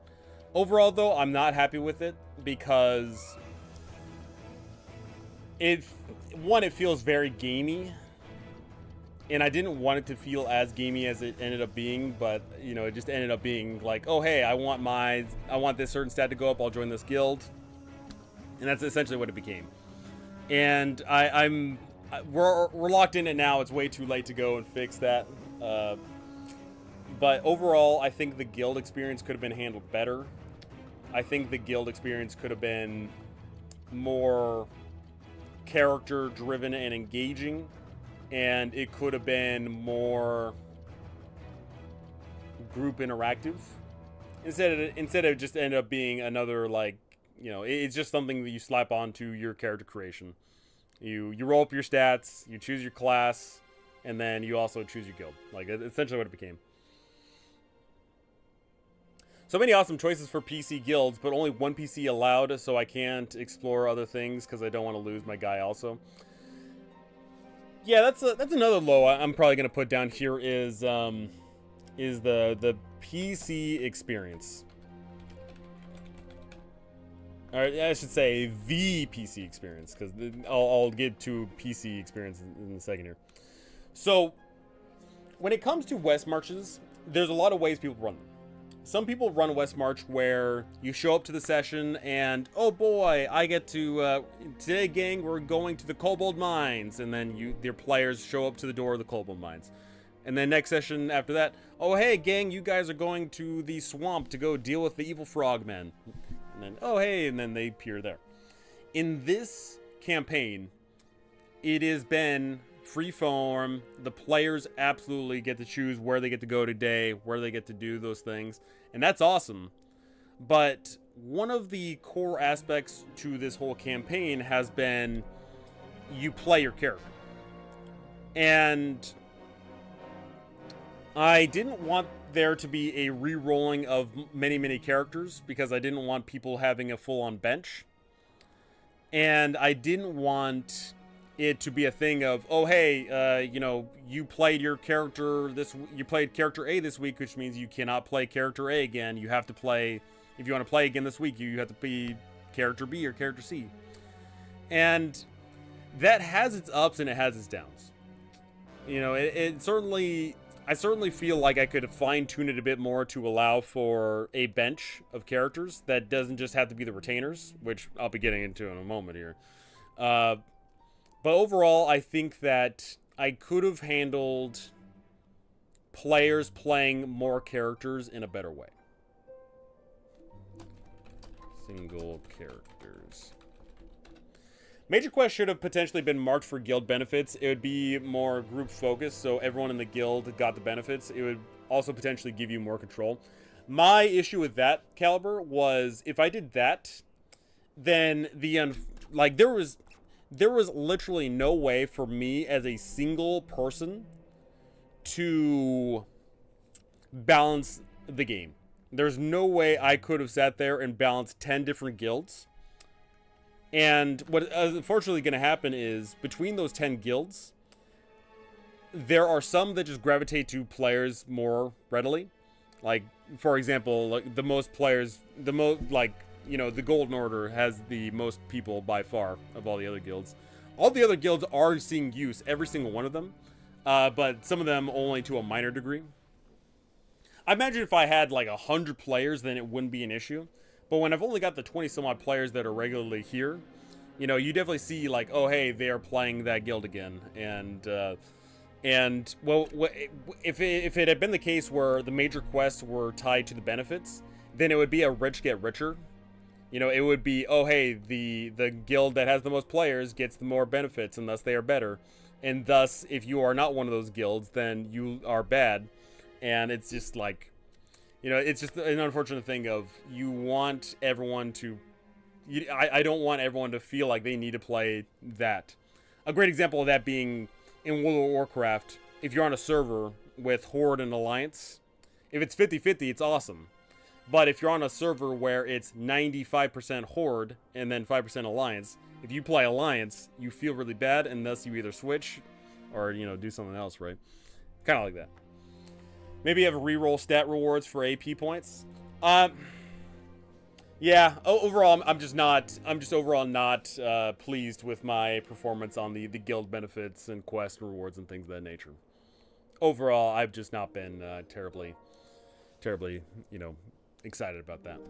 Overall, though, I'm not happy with it because it feels very gamey. And I didn't want it to feel as gamey as it ended up being, but it just ended up being like, oh hey, I want this certain stat to go up, I'll join this guild. And that's essentially what it became. And we're locked in it now. It's way too late to go and fix that. But overall, I think the guild experience could have been handled better. I think the guild experience could have been more character driven and engaging. And it could have been more group interactive instead of just end up being another, like, it's just something that you slap onto your character creation. You roll up your stats, you choose your class, and then you also choose your guild. Like, essentially what it became. So many awesome choices for PC guilds, but only one PC allowed, so I can't explore other things because I don't want to lose my guy also. Yeah, that's another low I'm probably gonna put down here is the PC experience. Or I should say the PC experience, because I'll get to PC experience in a second here. So when it comes to West Marches, there's a lot of ways people run them. Some people run West March where you show up to the session and, oh boy, I get to, today gang, we're going to the Kobold Mines. And then your players show up to the door of the Kobold Mines. And then next session after that, oh hey gang, you guys are going to the swamp to go deal with the evil frogmen. And then, oh hey, and then they appear there. In this campaign, it has been free form. The players absolutely get to choose where they get to go today, where they get to do those things, and that's awesome. But one of the core aspects to this whole campaign has been you play your character. And I didn't want there to be a re-rolling of many characters because I didn't want people having a full-on bench. And I didn't want it to be a thing of, oh hey, you played your character you played character A this week, which means you cannot play character A again. You have to play, if you want to play again this week, you have to be character B or character C. And that has its ups and it has its downs. I certainly feel like I could fine-tune it a bit more to allow for a bench of characters that doesn't just have to be the retainers, which I'll be getting into in a moment here. But overall, I think that I could have handled players playing more characters in a better way. Single characters. Major Quest should have potentially been marked for guild benefits. It would be more group focused, so everyone in the guild got the benefits. It would also potentially give you more control. My issue with that, Caliber, was if I did that, then there was literally no way for me as a single person to balance the game. There's no way I could have sat there and balanced 10 different guilds. And what is unfortunately going to happen is between those 10 guilds, there are some that just gravitate to players more readily. Like, for example, like the Golden Order has the most people by far of all the other guilds. All the other guilds are seeing use, every single one of them, but some of them only to a minor degree. I imagine if I had like 100 players, then it wouldn't be an issue. But when I've only got the 20 some odd players that are regularly here, you definitely see like, oh hey, they are playing that guild again, and well, if it had been the case where the major quests were tied to the benefits, then it would be a rich get richer. It would be, oh hey, the guild that has the most players gets the more benefits, and thus they are better. And thus, if you are not one of those guilds, then you are bad. And it's just like, it's just an unfortunate thing of you want everyone to. I don't want everyone to feel like they need to play that. A great example of that being in World of Warcraft. If you're on a server with Horde and Alliance, if it's 50-50, it's awesome. But if you're on a server where it's 95% Horde and then 5% Alliance, if you play Alliance, you feel really bad, and thus you either switch or, do something else, right? Kind of like that. Maybe you have reroll stat rewards for AP points. Yeah, overall, I'm just overall not pleased with my performance on the guild benefits and quest rewards and things of that nature. Overall, I've just not been terribly, excited about that.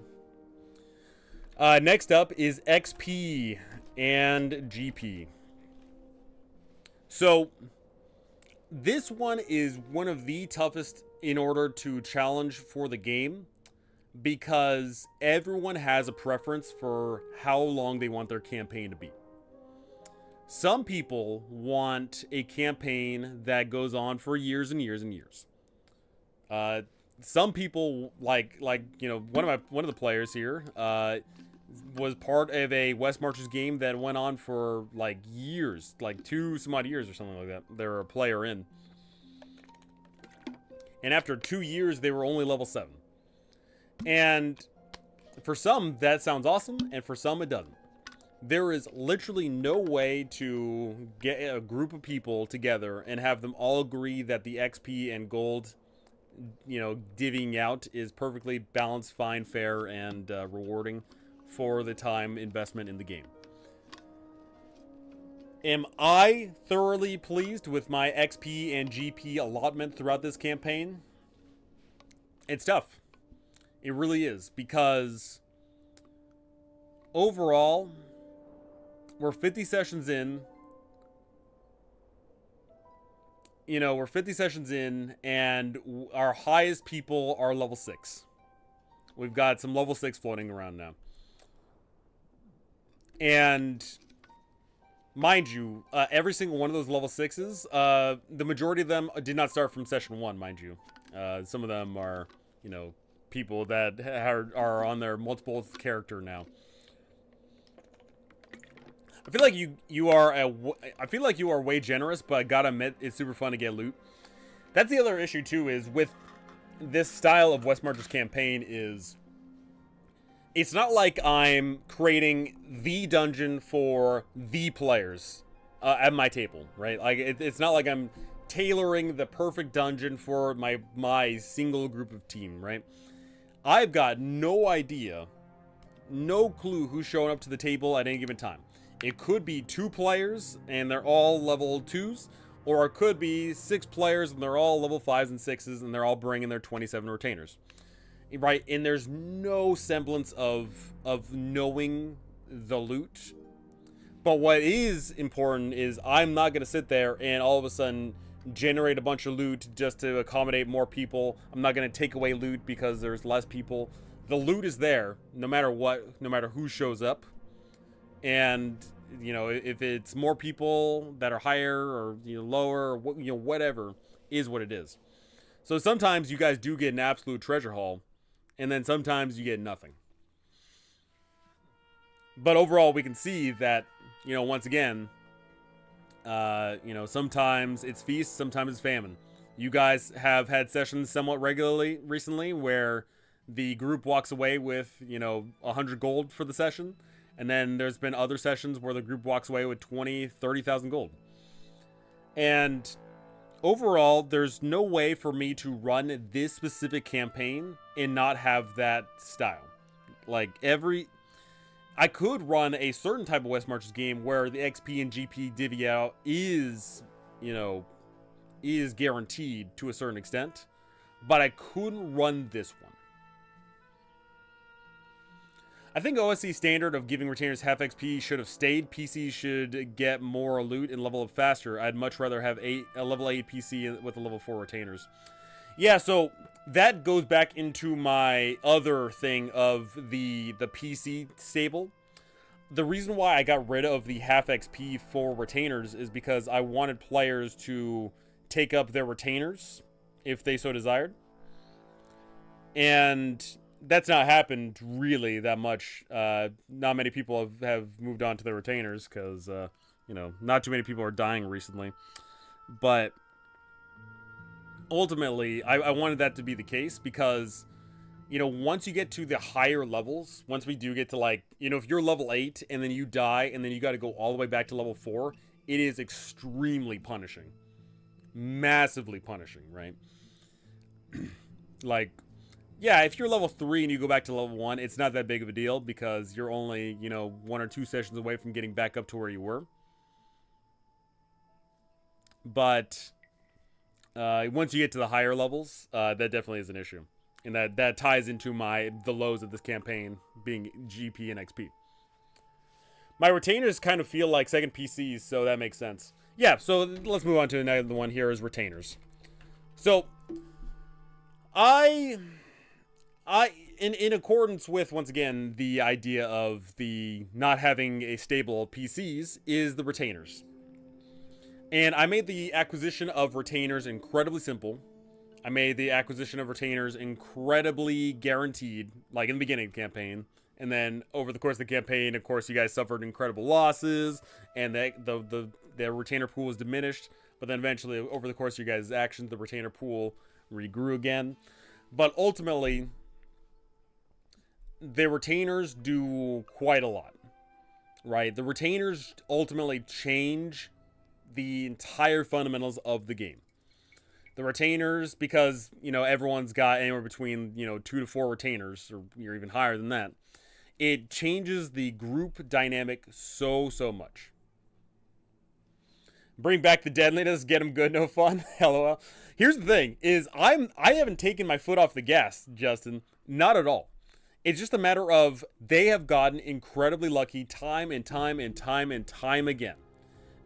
Next up is XP and GP. So, this one is one of the toughest in order to challenge for the game, because everyone has a preference for how long they want their campaign to be. Some people want a campaign that goes on for years and years and years. Some people one of the players here was part of a West Marches game that went on for like years, like 2 some odd years or something like that. They were a player in, and after 2 years, they were only level 7. And for some, that sounds awesome, and for some, it doesn't. There is literally no way to get a group of people together and have them all agree that the XP and gold, divvying out is perfectly balanced, fine, fair, and rewarding for the time investment in the game. Am I thoroughly pleased with my XP and GP allotment throughout this campaign? It's tough. It really is, because overall, we're 50 sessions in. We're 50 sessions in, and our highest people are level 6. We've got some level 6 floating around now. And mind you, every single one of those level 6s, the majority of them did not start from session 1, mind you. Some of them are, people that are on their multiple character now. I feel like you are way generous, but I gotta admit, it's super fun to get loot. That's the other issue too, is with this style of West Marches campaign is, it's not like I'm creating the dungeon for the players at my table, right? Like it's not like I'm tailoring the perfect dungeon for my single group of team, right? I've got no idea, no clue who's showing up to the table at any given time. It could be 2 players and they're all level 2s, or it could be 6 players and they're all level 5s and 6s and they're all bringing their 27 retainers. Right? And there's no semblance of knowing the loot. But what is important is I'm not going to sit there and all of a sudden generate a bunch of loot just to accommodate more people. I'm not going to take away loot because there's less people. The loot is there no matter what, no matter who shows up. And, if it's more people that are higher or, lower, or, whatever is what it is. So sometimes you guys do get an absolute treasure haul, and then sometimes you get nothing. But overall, we can see that, once again, sometimes it's feast, sometimes it's famine. You guys have had sessions somewhat regularly recently where the group walks away with, 100 gold for the session. And then there's been other sessions where the group walks away with 20, 30,000 gold. And overall, there's no way for me to run this specific campaign and not have that style. Like I could run a certain type of West Marches game where the XP and GP divvy out is guaranteed to a certain extent, but I couldn't run this one. I think OSC standard of giving retainers half XP should have stayed. PCs should get more loot and level up faster. I'd much rather have a level 8 PC with a level 4 retainers. Yeah, so that goes back into my other thing of the PC stable. The reason why I got rid of the half XP for retainers is because I wanted players to take up their retainers if they so desired. And that's not happened really that much. Not many people have moved on to the retainers because, not too many people are dying recently. But ultimately, I wanted that to be the case because, once you get to the higher levels, once we do get to if you're level 8 and then you die and then you got to go all the way back to level 4, it is extremely punishing. Massively punishing, right? Like, yeah, if you're level 3 and you go back to level 1, it's not that big of a deal because you're only, 1 or 2 sessions away from getting back up to where you were. But once you get to the higher levels, that definitely is an issue. And that ties into the lows of this campaign being GP and XP. My retainers kind of feel like second PCs, so that makes sense. Yeah, so let's move on to another one here is retainers. So, in accordance with, once again, the idea of the not having a stable PCs, is the retainers. And I made the acquisition of retainers incredibly simple. I made the acquisition of retainers incredibly guaranteed, like in the beginning of the campaign. And then over the course of the campaign, of course, you guys suffered incredible losses, and the retainer pool was diminished. But then eventually, over the course of your guys' actions, the retainer pool regrew again. But ultimately, the retainers do quite a lot, right? The retainers ultimately change the entire fundamentals of the game. The retainers, because, everyone's got anywhere between, 2 to 4 retainers, or you're even higher than that, it changes the group dynamic so much. Bring back the deadliness, get them good, no fun. LOL. Here's the thing, is I haven't taken my foot off the gas, Justin. Not at all. It's just a matter of they have gotten incredibly lucky time and time again.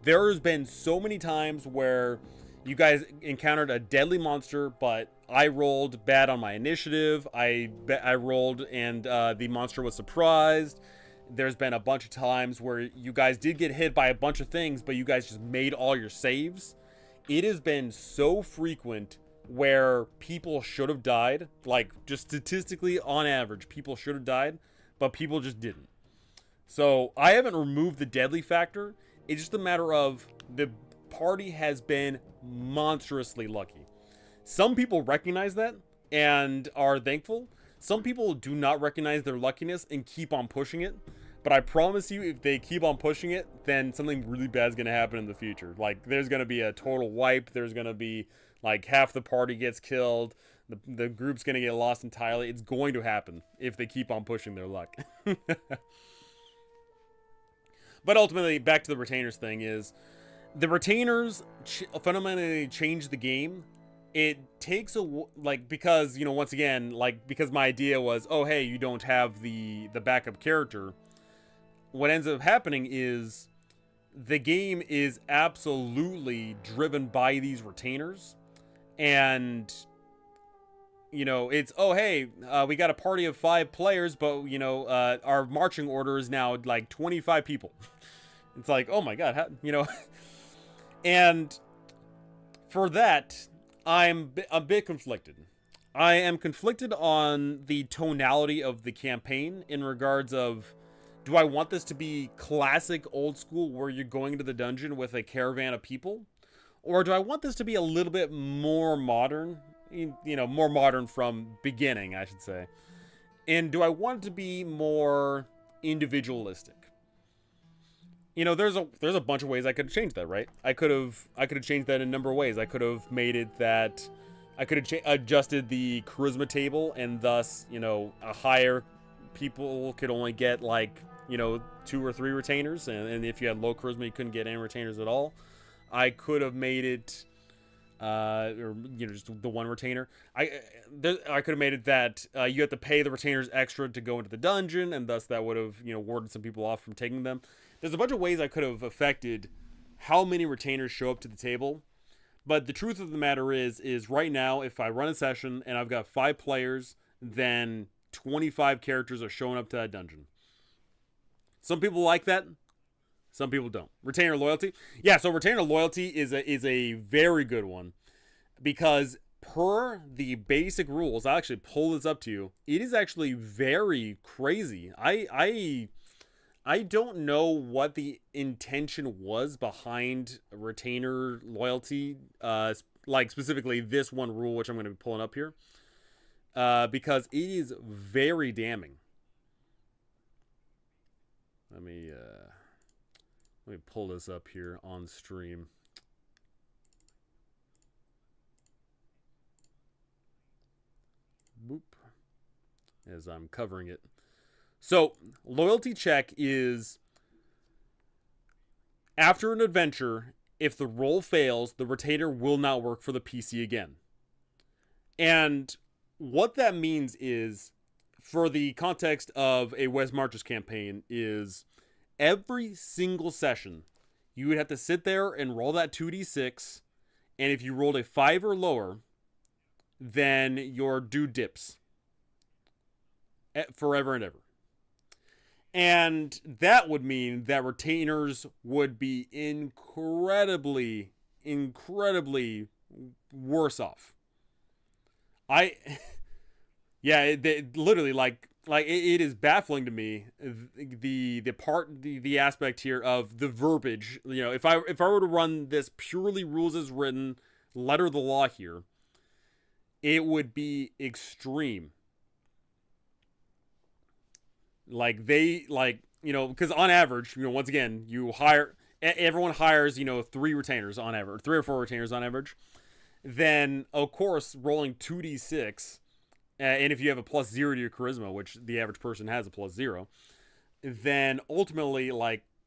There has been so many times where you guys encountered a deadly monster, but I rolled bad on my initiative. I rolled and the monster was surprised. There's been a bunch of times where you guys did get hit by a bunch of things, but you guys just made all your saves. It has been so frequent where people should have died. Like, just statistically, on average, people should have died, but people just didn't. So, I haven't removed the deadly factor. It's just a matter of the party has been monstrously lucky. Some people recognize that and are thankful. Some people do not recognize their luckiness and keep on pushing it. But I promise you, if they keep on pushing it, then something really bad is going to happen in the future. Like, there's going to be a total wipe. There's going to be, like, half the party gets killed. The group's going to get lost entirely. It's going to happen if they keep on pushing their luck. But ultimately, back to the retainers thing is, the retainers fundamentally change the game. It takes because, once again, because my idea was, oh, hey, you don't have the backup character. What ends up happening is the game is absolutely driven by these retainers. And, it's, oh, hey, we got a party of 5 players, but, our marching order is now, 25 people. It's like, oh, my God, And for that, I'm a bit conflicted. I am conflicted on the tonality of the campaign in regards of, do I want this to be classic old school where you're going into the dungeon with a caravan of people? Or do I want this to be a little bit more modern? More modern from beginning, I should say. And do I want it to be more individualistic? There's a bunch of ways I could have changed that, right? I could have changed that in a number of ways. I could have made it that I could have adjusted the charisma table, and thus, a higher people could only get 2 or 3 retainers, and if you had low charisma, you couldn't get any retainers at all. I could have made it, just the one retainer. I could have made it that you have to pay the retainers extra to go into the dungeon, and thus that would have warded some people off from taking them. There's a bunch of ways I could have affected how many retainers show up to the table. But the truth of the matter is right now, if I run a session and I've got 5 players, then 25 characters are showing up to that dungeon. Some people like that. Some people don't. Retainer loyalty. Yeah, so retainer loyalty is a very good one. Because per the basic rules, I'll actually pull this up to you. It is actually very crazy. I don't know what the intention was behind retainer loyalty, like specifically this one rule, which I'm going to be pulling up here, because it is very damning. Let me pull this up here on stream. Boop. As I'm covering it. So, loyalty check is after an adventure, if the roll fails, the retainer will not work for the PC again. And what that means is, for the context of a Wes Marches campaign, is every single session, you would have to sit there and roll that 2d6, and if you rolled a 5 or lower, then your dude dips. Forever and ever. And that would mean that retainers would be incredibly worse off. Literally, it is baffling to me the aspect here of the verbiage. You know, if I were to run this purely rules as written, letter of the law here, it would be extreme. Because on average, once again, everyone hires, 3 retainers on average, 3 or 4 retainers on average. Then, of course, rolling 2d6, and if you have a +0 to your charisma, which the average person has a +0, then ultimately,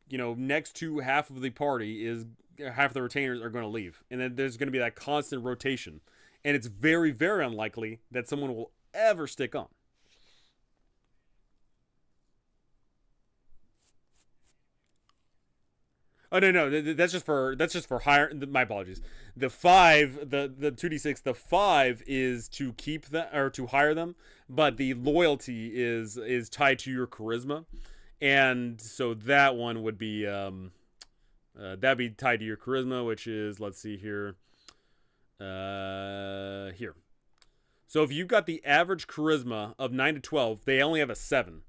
next to half of the party is half the retainers are going to leave. And then there's going to be that constant rotation. And it's very, very unlikely that someone will ever stick on. Oh no, that's just for higher. My apologies. The 5, the 2d6, the 5 is to keep them or to hire them, but the loyalty is tied to your charisma, and so that one would be that'd be tied to your charisma, which is, let's see here, here. So if you've got the average charisma of 9 to 12, they only have a 7.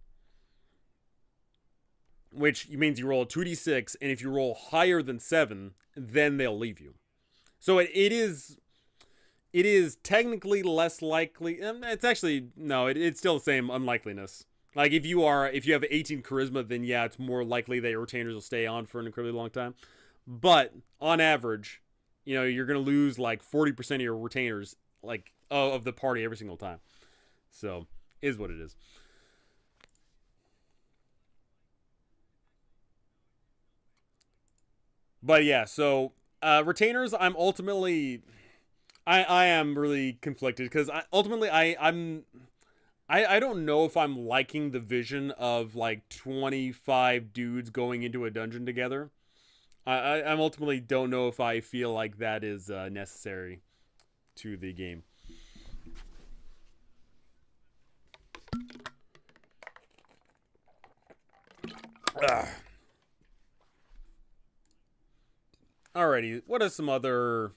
Which means you roll a 2d6, and if you roll higher than 7, then they'll leave you. So it is technically less likely. It's actually, no, it's still the same unlikeliness. Like if you have 18 charisma, then yeah, it's more likely that your retainers will stay on for an incredibly long time. But on average, you're gonna lose like 40% of your retainers, of the party every single time. So is what it is. But yeah, so retainers, I'm ultimately, I am really conflicted because I don't know if I'm liking the vision of 25 dudes going into a dungeon together. I ultimately don't know if I feel like that is necessary to the game. Alrighty, what are some other?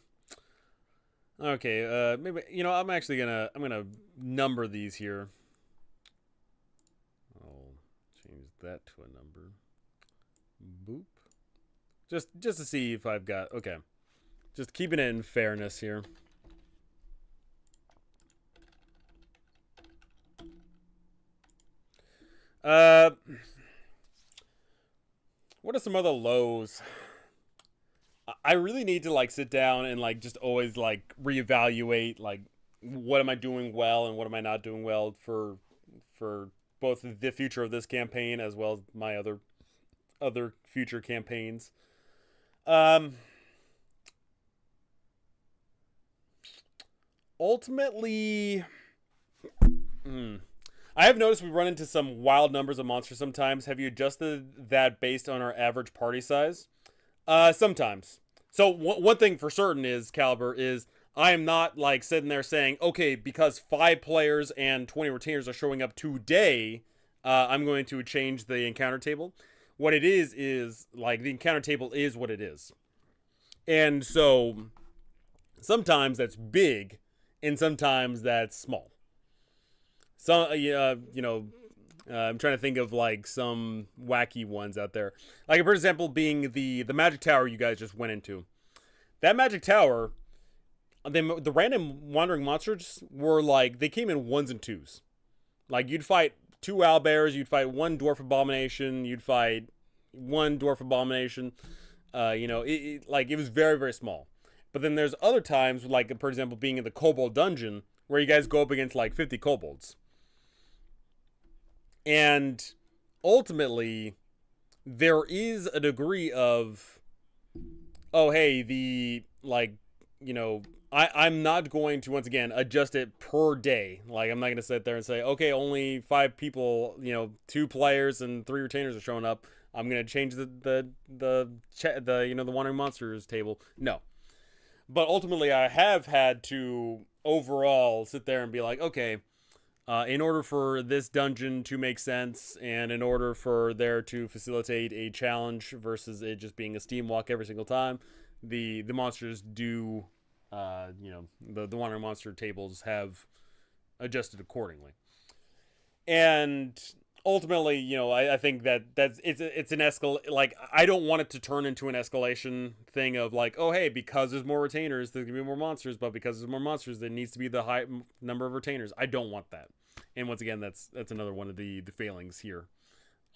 Okay, maybe I'm gonna number these here. I'll change that to a number. Boop. Just to see if I've got okay. Just keeping it in fairness here. What are some other lows? I really need to sit down and just always reevaluate what am I doing well and what am I not doing well for both the future of this campaign as well as my other future campaigns. Ultimately, I have noticed we run into some wild numbers of monsters sometimes. Have you adjusted that based on our average party size? Sometimes. So one thing for certain is, Caliber, is I am not sitting there saying, okay, because 5 players and 20 retainers are showing up today, I'm going to change the encounter table. What it is the encounter table is what it is. And so sometimes that's big, and sometimes that's small. So I'm trying to think of like some wacky ones out there. Like for example, being the magic tower you guys just went into. That magic tower, the random wandering monsters were like they came in ones and twos. Like you'd fight two owlbears, you'd fight one dwarf abomination, you'd fight one dwarf abomination. It was very very small. But then there's other times, like for example, being in the kobold dungeon, where you guys go up against like 50 kobolds, and ultimately there is a degree of, oh hey, the like I'm not going to once again adjust it per day. Like I'm not going to sit there and say, okay, only 5 people, 2 players and 3 retainers are showing up. I'm going to change the wandering monsters table. No, but ultimately I have had to overall sit there and be like, okay, in order for this dungeon to make sense, and in order for there to facilitate a challenge versus it just being a steam walk every single time, the monsters do, the wandering monster tables have adjusted accordingly. And ultimately, I think that's it's an like I don't want it to turn into an escalation thing of like, oh hey, because there's more retainers, there's gonna be more monsters, but because there's more monsters, there needs to be the high number of retainers. I don't want that. And once again, that's another one of the failings here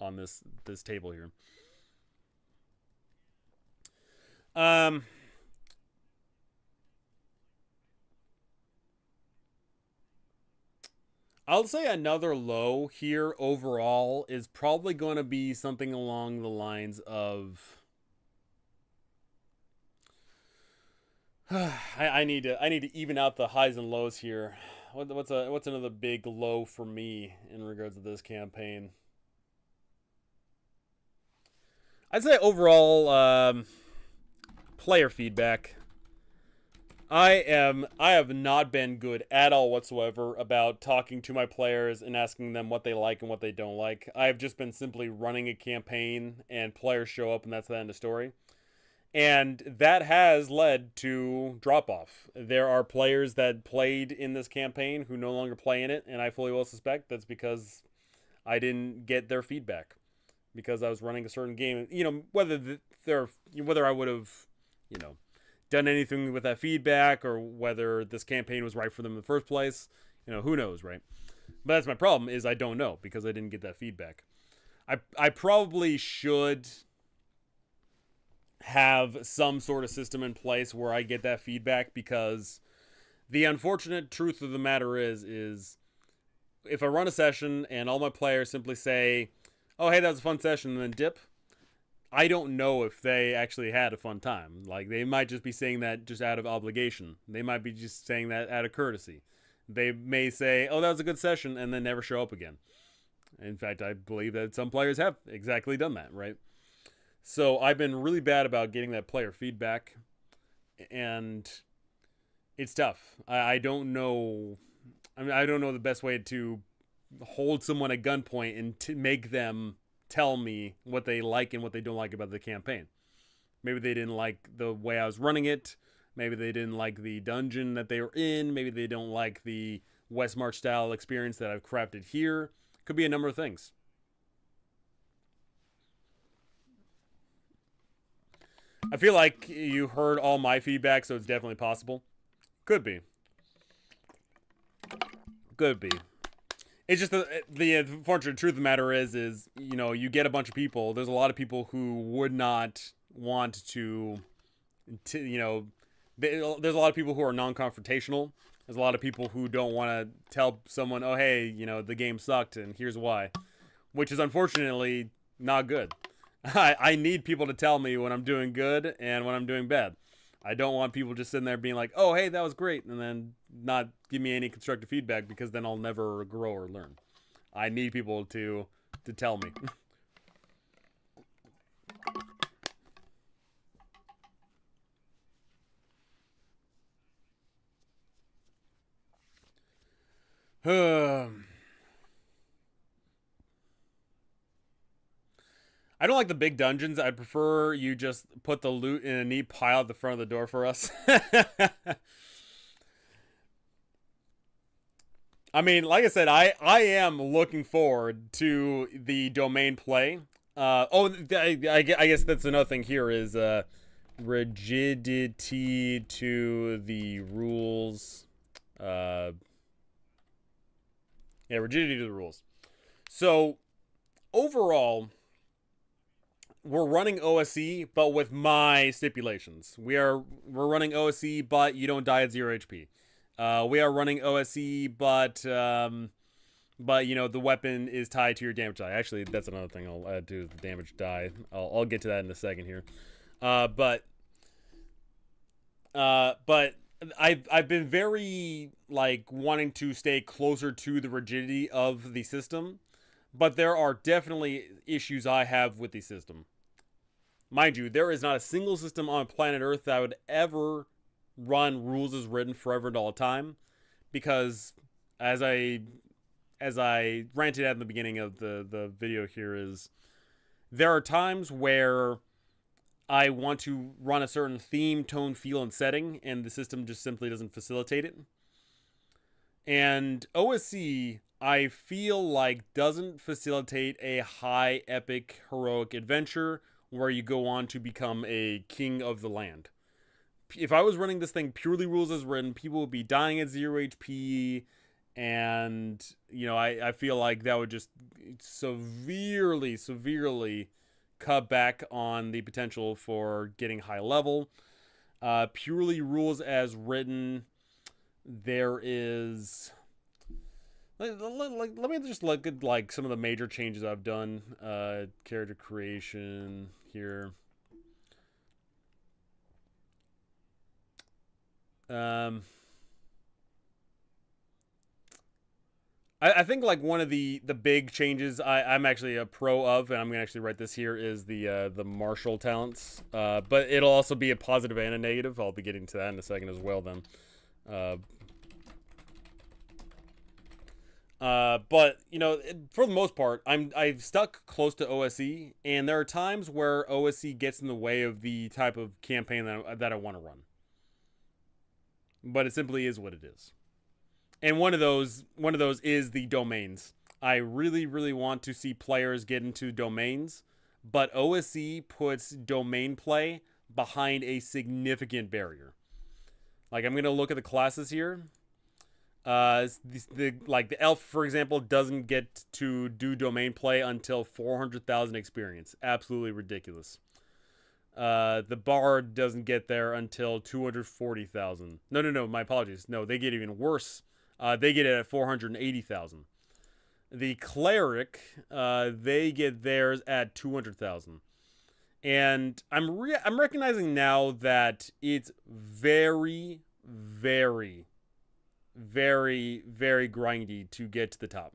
on this table here. I'll say another low here overall is probably going to be something along the lines of I need to even out the highs and lows here. What's another big low for me in regards to this campaign? I'd say overall player feedback. I have not been good at all whatsoever about talking to my players and asking them what they like and what they don't like. I've just been simply running a campaign and players show up and that's the end of the story. And that has led to drop off. There are players that played in this campaign who no longer play in it, and I fully well suspect that's because I didn't get their feedback because I was running a certain game. Whether I would have, done anything with that feedback or whether this campaign was right for them in the first place, who knows, right? But that's my problem is I don't know because I didn't get that feedback. I probably should have some sort of system in place where I get that feedback because the unfortunate truth of the matter is if I run a session and all my players simply say, oh, hey, that was a fun session and then dip, I don't know if they actually had a fun time. Like, they might just be saying that just out of obligation. They might be just saying that out of courtesy. They may say, oh, that was a good session, and then never show up again. In fact, I believe that some players have exactly done that, right? So I've been really bad about getting that player feedback, and it's tough. I don't know. I don't know the best way to hold someone at gunpoint and to make them tell me what they like and what they don't like about the campaign. Maybe they didn't like the way I was running it. Maybe they didn't like the dungeon that they were in. Maybe they don't like the West March style experience that I've crafted here. Could be a number of things. I feel like you heard all my feedback, so it's definitely possible. Could be. Could be. It's just the unfortunate truth of the matter is you get a bunch of people. There's a lot of people who would not want to there's a lot of people who are non-confrontational. There's a lot of people who don't want to tell someone, oh, hey, the game sucked and here's why, which is unfortunately not good. I need people to tell me when I'm doing good and when I'm doing bad. I don't want people just sitting there being like, oh, hey, that was great, and then not give me any constructive feedback because then I'll never grow or learn. I need people to tell me. I don't like the big dungeons. I'd prefer you just put the loot in a neat pile at the front of the door for us. I mean, like I said, I am looking forward to the domain play. I guess that's another thing here is rigidity to the rules. Uh, yeah, rigidity to the rules. So overall, we're running OSE, but with my stipulations. We're running OSE, but you don't die at 0 HP. We are running OSE, but you know the weapon is tied to your damage die. Actually, that's another thing I'll add to the damage die. I'll get to that in a second here. But I've been very like wanting to stay closer to the rigidity of the system, but there are definitely issues I have with the system. Mind you, there is not a single system on planet Earth that would ever run rules as written forever and all the time, because as I ranted at in the beginning of the video here is there are times where I want to run a certain theme, tone, feel, and setting, and the system just simply doesn't facilitate it. And OSE, I feel like, doesn't facilitate a high, epic, heroic adventure where you go on to become a king of the land. If I was running this thing purely rules as written, people would be dying at 0 HP, and, you know, I feel like that would just severely cut back on the potential for getting high level. Purely rules as written, there is... let me just look at like some of the major changes I've done. Character creation here. I think like one of the big changes I'm actually a pro of, and I'm gonna actually write this here, is the martial talents. But it'll also be a positive and a negative. I'll be getting to that in a second as well. Then. But you know, for the most part, I've stuck close to OSE, and there are times where OSE gets in the way of the type of campaign that I want to run. But it simply is what it is. And one of those is the domains. I really want to see players get into domains, but OSE puts domain play behind a significant barrier. Like, I'm gonna look at the classes here. The elf, for example, doesn't get to do domain play until 400,000 experience. Absolutely ridiculous. The bard doesn't get there until 240,000. No, my apologies. No, they get even worse. They get it at 480,000. The cleric, they get theirs at 200,000. And I'm recognizing now that it's very grindy to get to the top.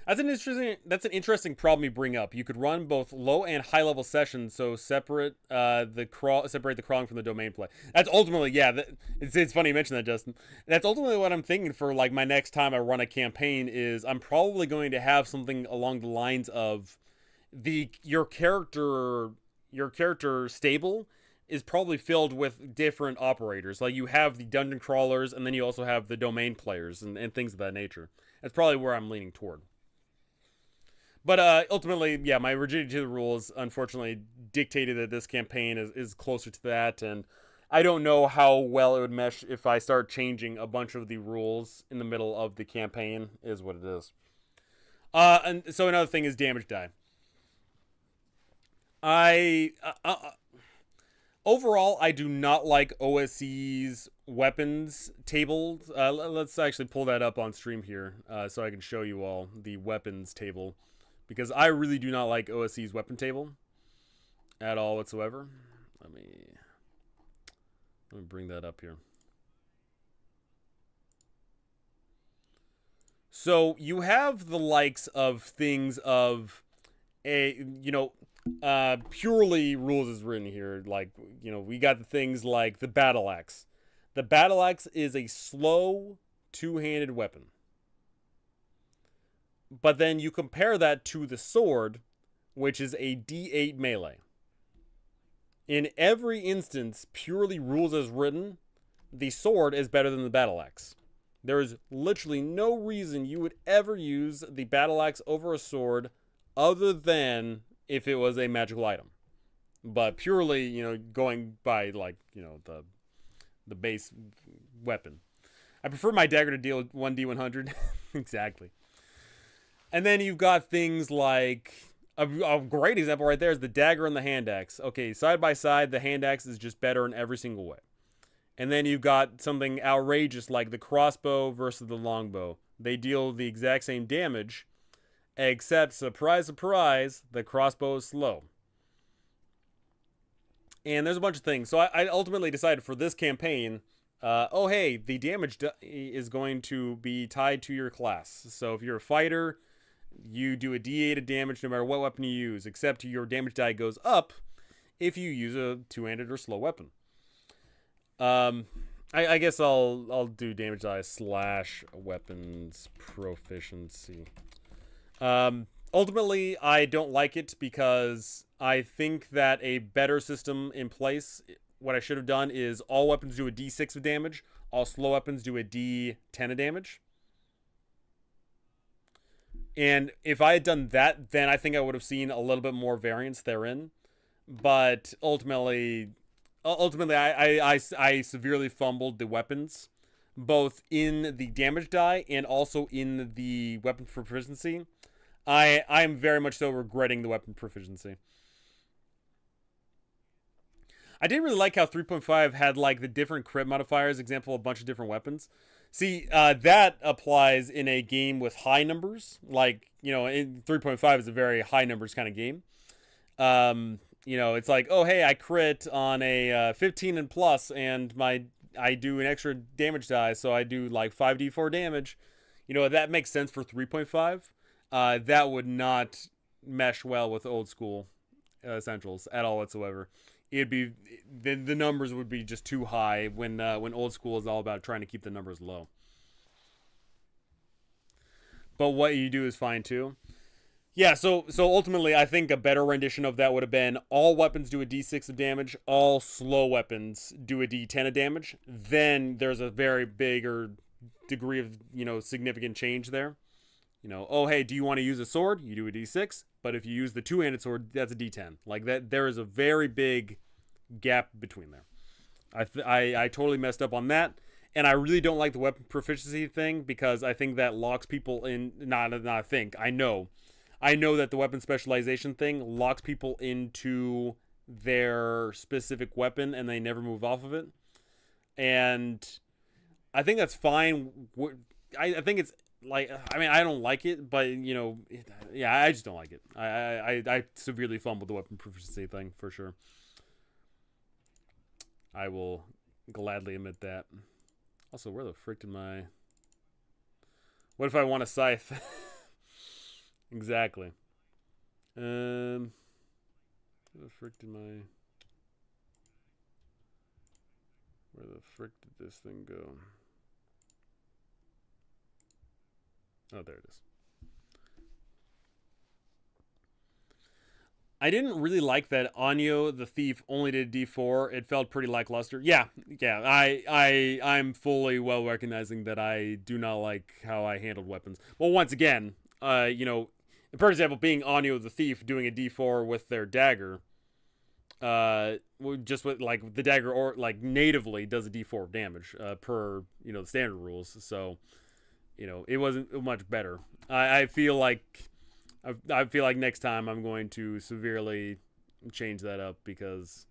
That's an interesting problem you bring up. You could run both low and high level sessions, so separate the crawling from the domain play. That's ultimately, yeah. It's funny you mentioned that, Justin. That's ultimately what I'm thinking for like my next time I run a campaign. Is I'm probably going to have something along the lines of your character stable is probably filled with different operators. Like you have the dungeon crawlers, and then you also have the domain players and things of that nature. That's probably where I'm leaning toward. But ultimately, yeah, my rigidity to the rules unfortunately dictated that this campaign is closer to that, and I don't know how well it would mesh if I start changing a bunch of the rules in the middle of the campaign, is what it is. And so another thing is damage die. Overall, I do not like OSE's weapons table. Let's actually pull that up on stream here so I can show you all the weapons table. Because I really do not like OSE's weapon table at all whatsoever. Let me bring that up here. So you have the likes of things of purely rules is written here. Like, we got the things like the battle axe. The battle axe is a slow two-handed weapon. But then you compare that to the sword, which is a D8 melee. In every instance, purely rules as written, the sword is better than the battle axe. There is literally no reason you would ever use the battle axe over a sword other than if it was a magical item. But purely, going by like, the base weapon. I prefer my dagger to deal 1d100. Exactly. And then you've got things like a great example right there is the dagger and the hand axe. Okay, side by side, the hand axe is just better in every single way. And then you've got something outrageous like the crossbow versus the longbow. They deal the exact same damage, except, surprise, surprise, the crossbow is slow. And there's a bunch of things. So I ultimately decided for this campaign, hey, the damage is going to be tied to your class. So if you're a fighter, you do a d8 of damage no matter what weapon you use, except your damage die goes up if you use a two-handed or slow weapon. I guess I'll do damage die / weapons proficiency. Ultimately, I don't like it because I think that a better system in place, what I should have done is all weapons do a d6 of damage, all slow weapons do a d10 of damage. And if I had done that, then I think I would have seen a little bit more variance therein. But ultimately, I severely fumbled the weapons, both in the damage die and also in the weapon proficiency. I'm very much so regretting the weapon proficiency. I didn't really like how 3.5 had like the different crit modifiers, example, a bunch of different weapons. See, that applies in a game with high numbers. Like, 3.5 is a very high numbers kind of game. It's like, oh, hey, I crit on a 15 and plus, and I do an extra damage die, so I do like 5d4 damage. That makes sense for 3.5. That would not mesh well with old school essentials at all whatsoever. It'd be the numbers would be just too high when old school is all about trying to keep the numbers low. But what you do is fine too. Yeah, so ultimately, I think a better rendition of that would have been all weapons do a d6 of damage, all slow weapons do a d10 of damage. Then there's a very bigger degree of significant change there. Oh hey, do you want to use a sword? You do a d6. But if you use the two-handed sword, that's a d10. Like that, there is a very big gap between there. I totally messed up on that, and I really don't like the weapon proficiency thing because I think that locks people in. I know that the weapon specialization thing locks people into their specific weapon, and they never move off of it. And I think that's fine. I think it's. I don't like it, but I just don't like it. I severely fumbled the weapon proficiency thing for sure. I will gladly admit that. Also, where the frick did my? What if I want a scythe? Exactly. Where the frick did my? Where the frick did this thing go? Oh, there it is. I didn't really like that Anyo the Thief only did D4. It felt pretty lackluster. Yeah. I'm fully well recognizing that I do not like how I handled weapons. Well, once again, for example, being Anyo the Thief doing a D4 with their dagger, just with like the dagger or like natively does a D4 of damage per the standard rules. So. It wasn't much better. I feel like next time I'm going to severely change that up because,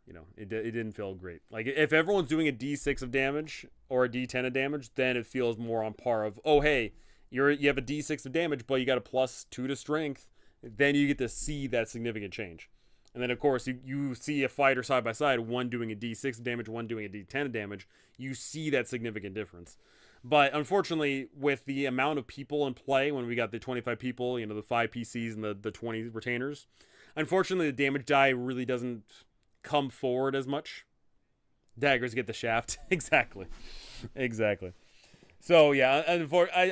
it didn't feel great. Like if everyone's doing a D6 of damage or a D10 of damage, then it feels more on par of, oh hey, you have a D6 of damage, but you got a +2 to strength. Then you get to see that significant change. And then of course you see a fighter side by side, one doing a D6 of damage, one doing a D10 of damage. You see that significant difference. But unfortunately, with the amount of people in play, when we got the 25 people, the 5 PCs and the 20 retainers, unfortunately, the damage die really doesn't come forward as much. Daggers get the shaft. Exactly. So, yeah, I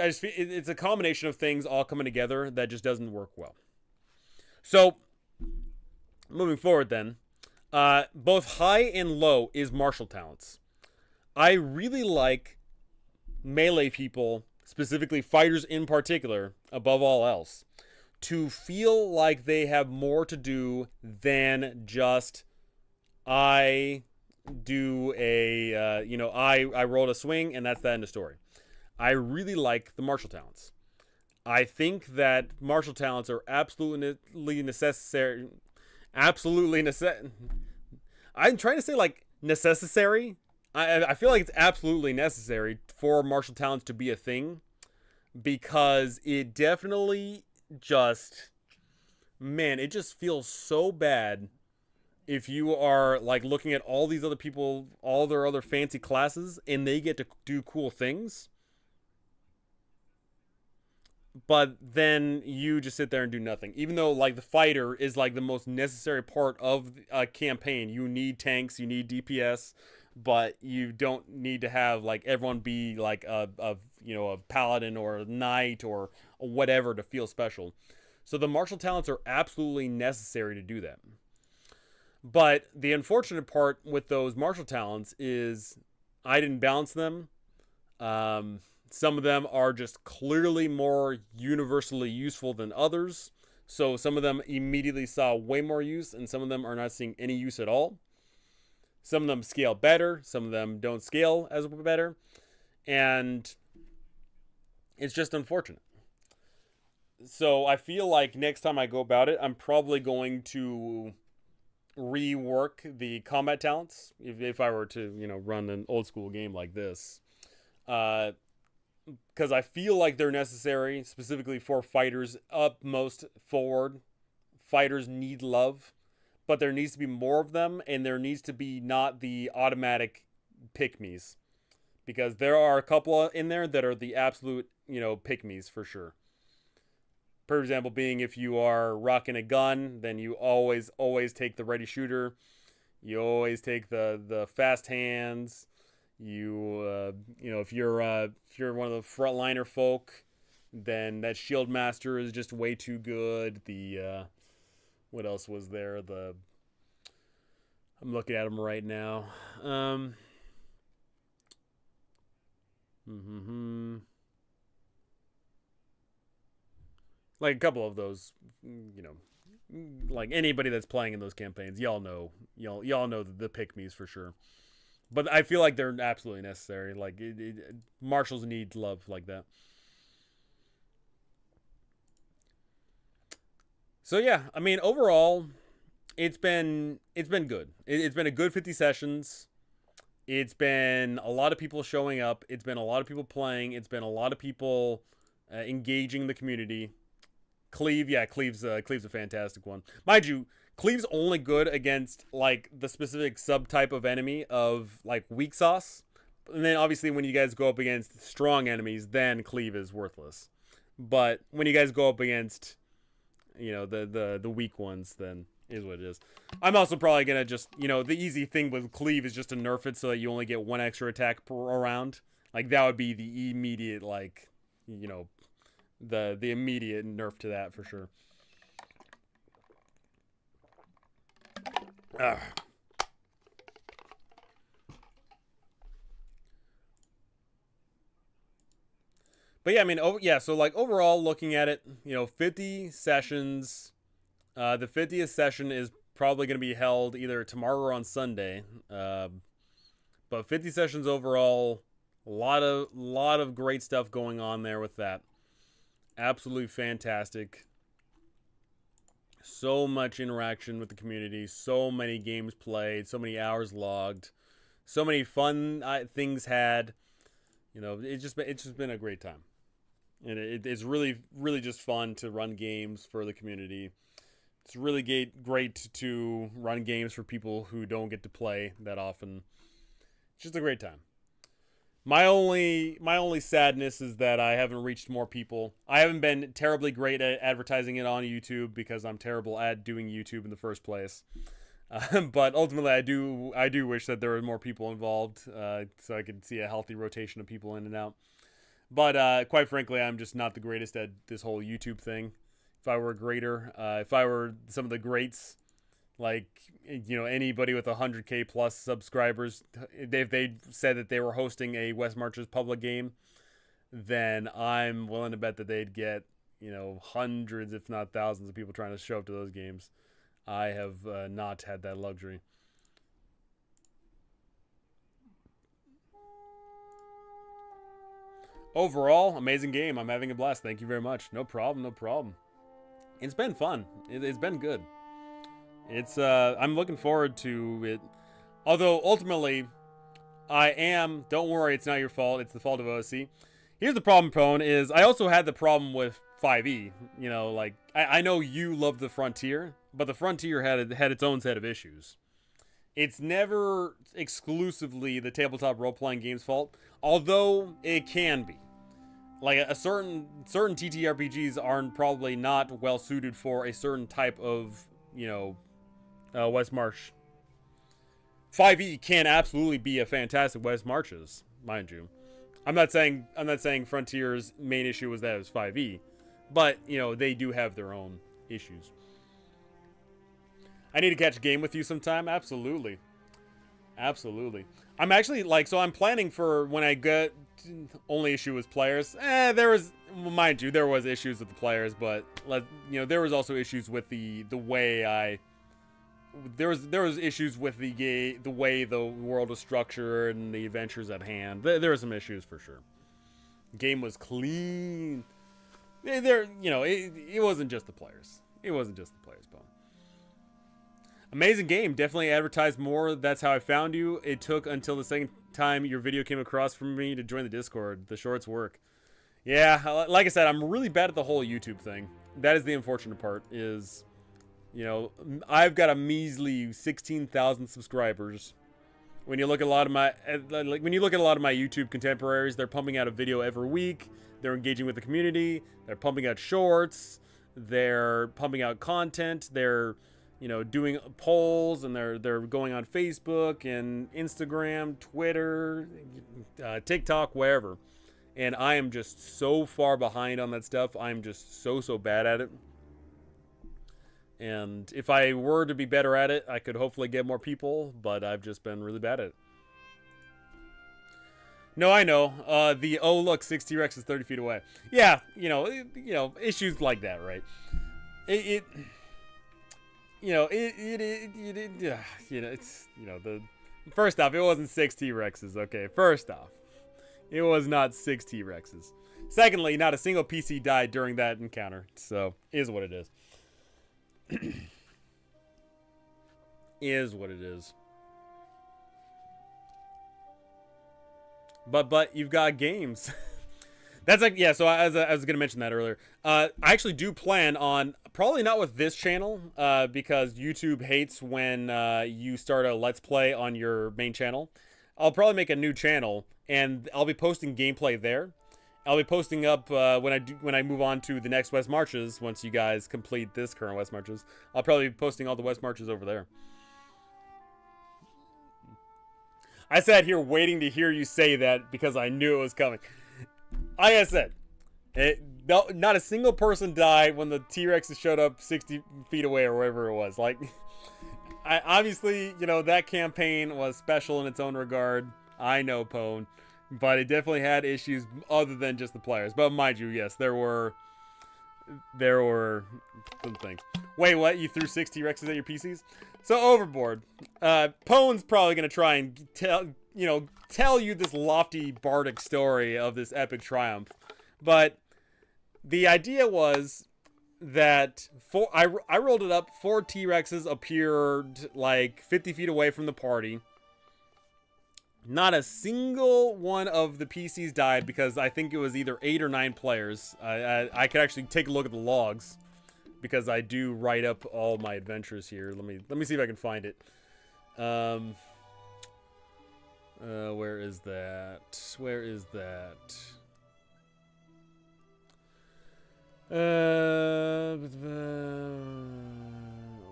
just feel it's a combination of things all coming together that just doesn't work well. So, moving forward then, both high and low is martial talents. I really like melee people, specifically fighters in particular, above all else, to feel like they have more to do than just I do a I rolled a swing and that's the end of story. I really like the martial talents. I think that martial talents are absolutely necessary. Absolutely necessary. I'm trying to say like necessary. I feel like it's absolutely necessary for martial talents to be a thing because it definitely just, man, it just feels so bad if you are like looking at all these other people, all their other fancy classes, and they get to do cool things, but then you just sit there and do nothing. Even though like the fighter is like the most necessary part of a campaign, you need tanks, you need DPS, but you don't need to have like everyone be like a paladin or a knight or whatever to feel special. So the martial talents are absolutely necessary to do that. But the unfortunate part with those martial talents is I didn't balance them. Some of them are just clearly more universally useful than others. So some of them immediately saw way more use, and some of them are not seeing any use at all. Some of them scale better, some of them don't scale as better, and it's just unfortunate. So I feel like next time I go about it, I'm probably going to rework the combat talents if I were to, run an old school game like this. Because I feel like they're necessary specifically for fighters up most forward. Fighters need love, but there needs to be more of them, and there needs to be not the automatic pick-me's. Because there are a couple in there that are the absolute, pick-me's for sure. For example, being if you are rocking a gun, then you always take the ready shooter. You always take the fast hands. If you're one of the frontliner folk, then that shield master is just way too good. What else was there? I'm looking at them right now. Like a couple of those, like anybody that's playing in those campaigns, y'all know the pick me's for sure. But I feel like they're absolutely necessary. Like marshals need love like that. So yeah, I mean overall, it's been good. It's been a good 50 sessions. It's been a lot of people showing up. It's been a lot of people playing. It's been a lot of people engaging the community. Cleave's a fantastic one. Mind you, Cleave's only good against like the specific subtype of enemy of like weak sauce. And then obviously when you guys go up against strong enemies, then Cleave is worthless. But when you guys go up against the weak ones, then is what it is. I'm also probably gonna just the easy thing with Cleave is just to nerf it so that you only get one extra attack per round. Like that would be the immediate the immediate nerf to that for sure. Ugh. But yeah, I mean, so like overall, looking at it, 50 sessions. The 50th session is probably going to be held either tomorrow or on Sunday. But 50 sessions overall, a lot of great stuff going on there with that. Absolutely fantastic. So much interaction with the community, so many games played, so many hours logged, so many fun things had. It's just been a great time, and it's really just fun to run games for the community. It's really great to run games for people who don't get to play that often. It's just a great time. My only sadness is that I haven't reached more people. I haven't been terribly great at advertising it on YouTube because I'm terrible at doing YouTube in the first place. But ultimately, I do wish that there were more people involved, so I could see a healthy rotation of people in and out. But quite frankly, I'm just not the greatest at this whole YouTube thing. If I were greater, if I were some of the greats, Like, you know, anybody with 100K plus subscribers, if they said that they were hosting a West Marches public game, then I'm willing to bet that they'd get, you know, hundreds, if not thousands, of people trying to show up to those games. I have not had that luxury. Overall, amazing game. I'm having a blast. Thank you very much. No problem. No problem. It's been fun. It's been good. It's I'm looking forward to it. Although ultimately, I am. Don't worry, it's not your fault. It's the fault of OSC. Here's the problem, Pone, is I also had the problem with 5e. You know, like I know you love the Frontier, but the Frontier had its own set of issues. It's never exclusively the tabletop role-playing game's fault, although it can be. Like a certain TTRPGs aren't probably not well suited for a certain type of, you know, West March. 5e can absolutely be a fantastic West Marches, mind you. I'm not saying Frontier's main issue was that it was 5e, but you know they do have their own issues. I need to catch a game with you sometime. Absolutely, absolutely. I'm actually so I'm planning for when I get only issue with players. There was, mind you, there was issues with the players, but there was also issues with the way I. There was issues with the way the world was structured and the adventures at hand. There were some issues for sure. The game was clean. It wasn't just the players. It wasn't just the players, Bo. Amazing game. Definitely advertised more. That's how I found you. It took until the second time your video came across from me to join the Discord. The shorts work. Yeah, like I said, I'm really bad at the whole YouTube thing. That is the unfortunate part. Is, you know, I've got a measly 16,000 subscribers. When you look at a lot of my YouTube contemporaries, they're pumping out a video every week. They're engaging with the community. They're pumping out shorts. They're pumping out content. They're, you know, doing polls, and they're going on Facebook and Instagram, Twitter, TikTok, wherever. And I am just so far behind on that stuff. I'm just so bad at it. And if I were to be better at it, I could hopefully get more people, but I've just been really bad at it. No, I know. Look, 6 T-Rex is 30 feet away. Yeah, issues like that, right? First off, it wasn't 6 T-Rexes, okay? First off, it was not 6 T-Rexes. Secondly, not a single PC died during that encounter, so is what it is. Is what it is. But you've got games. That's like, yeah, so I was going to mention that earlier. I actually do plan on, probably not with this channel, because YouTube hates when you start a Let's Play on your main channel. I'll probably make a new channel, and I'll be posting gameplay there. I'll be posting up when I move on to the next West Marches. Once you guys complete this current West Marches, I'll probably be posting all the West Marches over there. I sat here waiting to hear you say that because I knew it was coming. Like I said, not a single person died when the T-Rexes showed up 60 feet away or wherever it was. Like, obviously, that campaign was special in its own regard. I know, Pone. But it definitely had issues other than just the players. But mind you, yes, there were some things. Wait, what? You threw 6 T-Rexes at your PCs? So overboard. Pone's probably gonna try and tell you this lofty bardic story of this epic triumph. But the idea was that I rolled it up. 4 T-Rexes appeared like 50 feet away from the party. Not a single one of the PCs died because I think it was either 8 or 9 players. I could actually take a look at the logs because I do write up all my adventures here. Let me see if I can find it. Where is that? Where is that?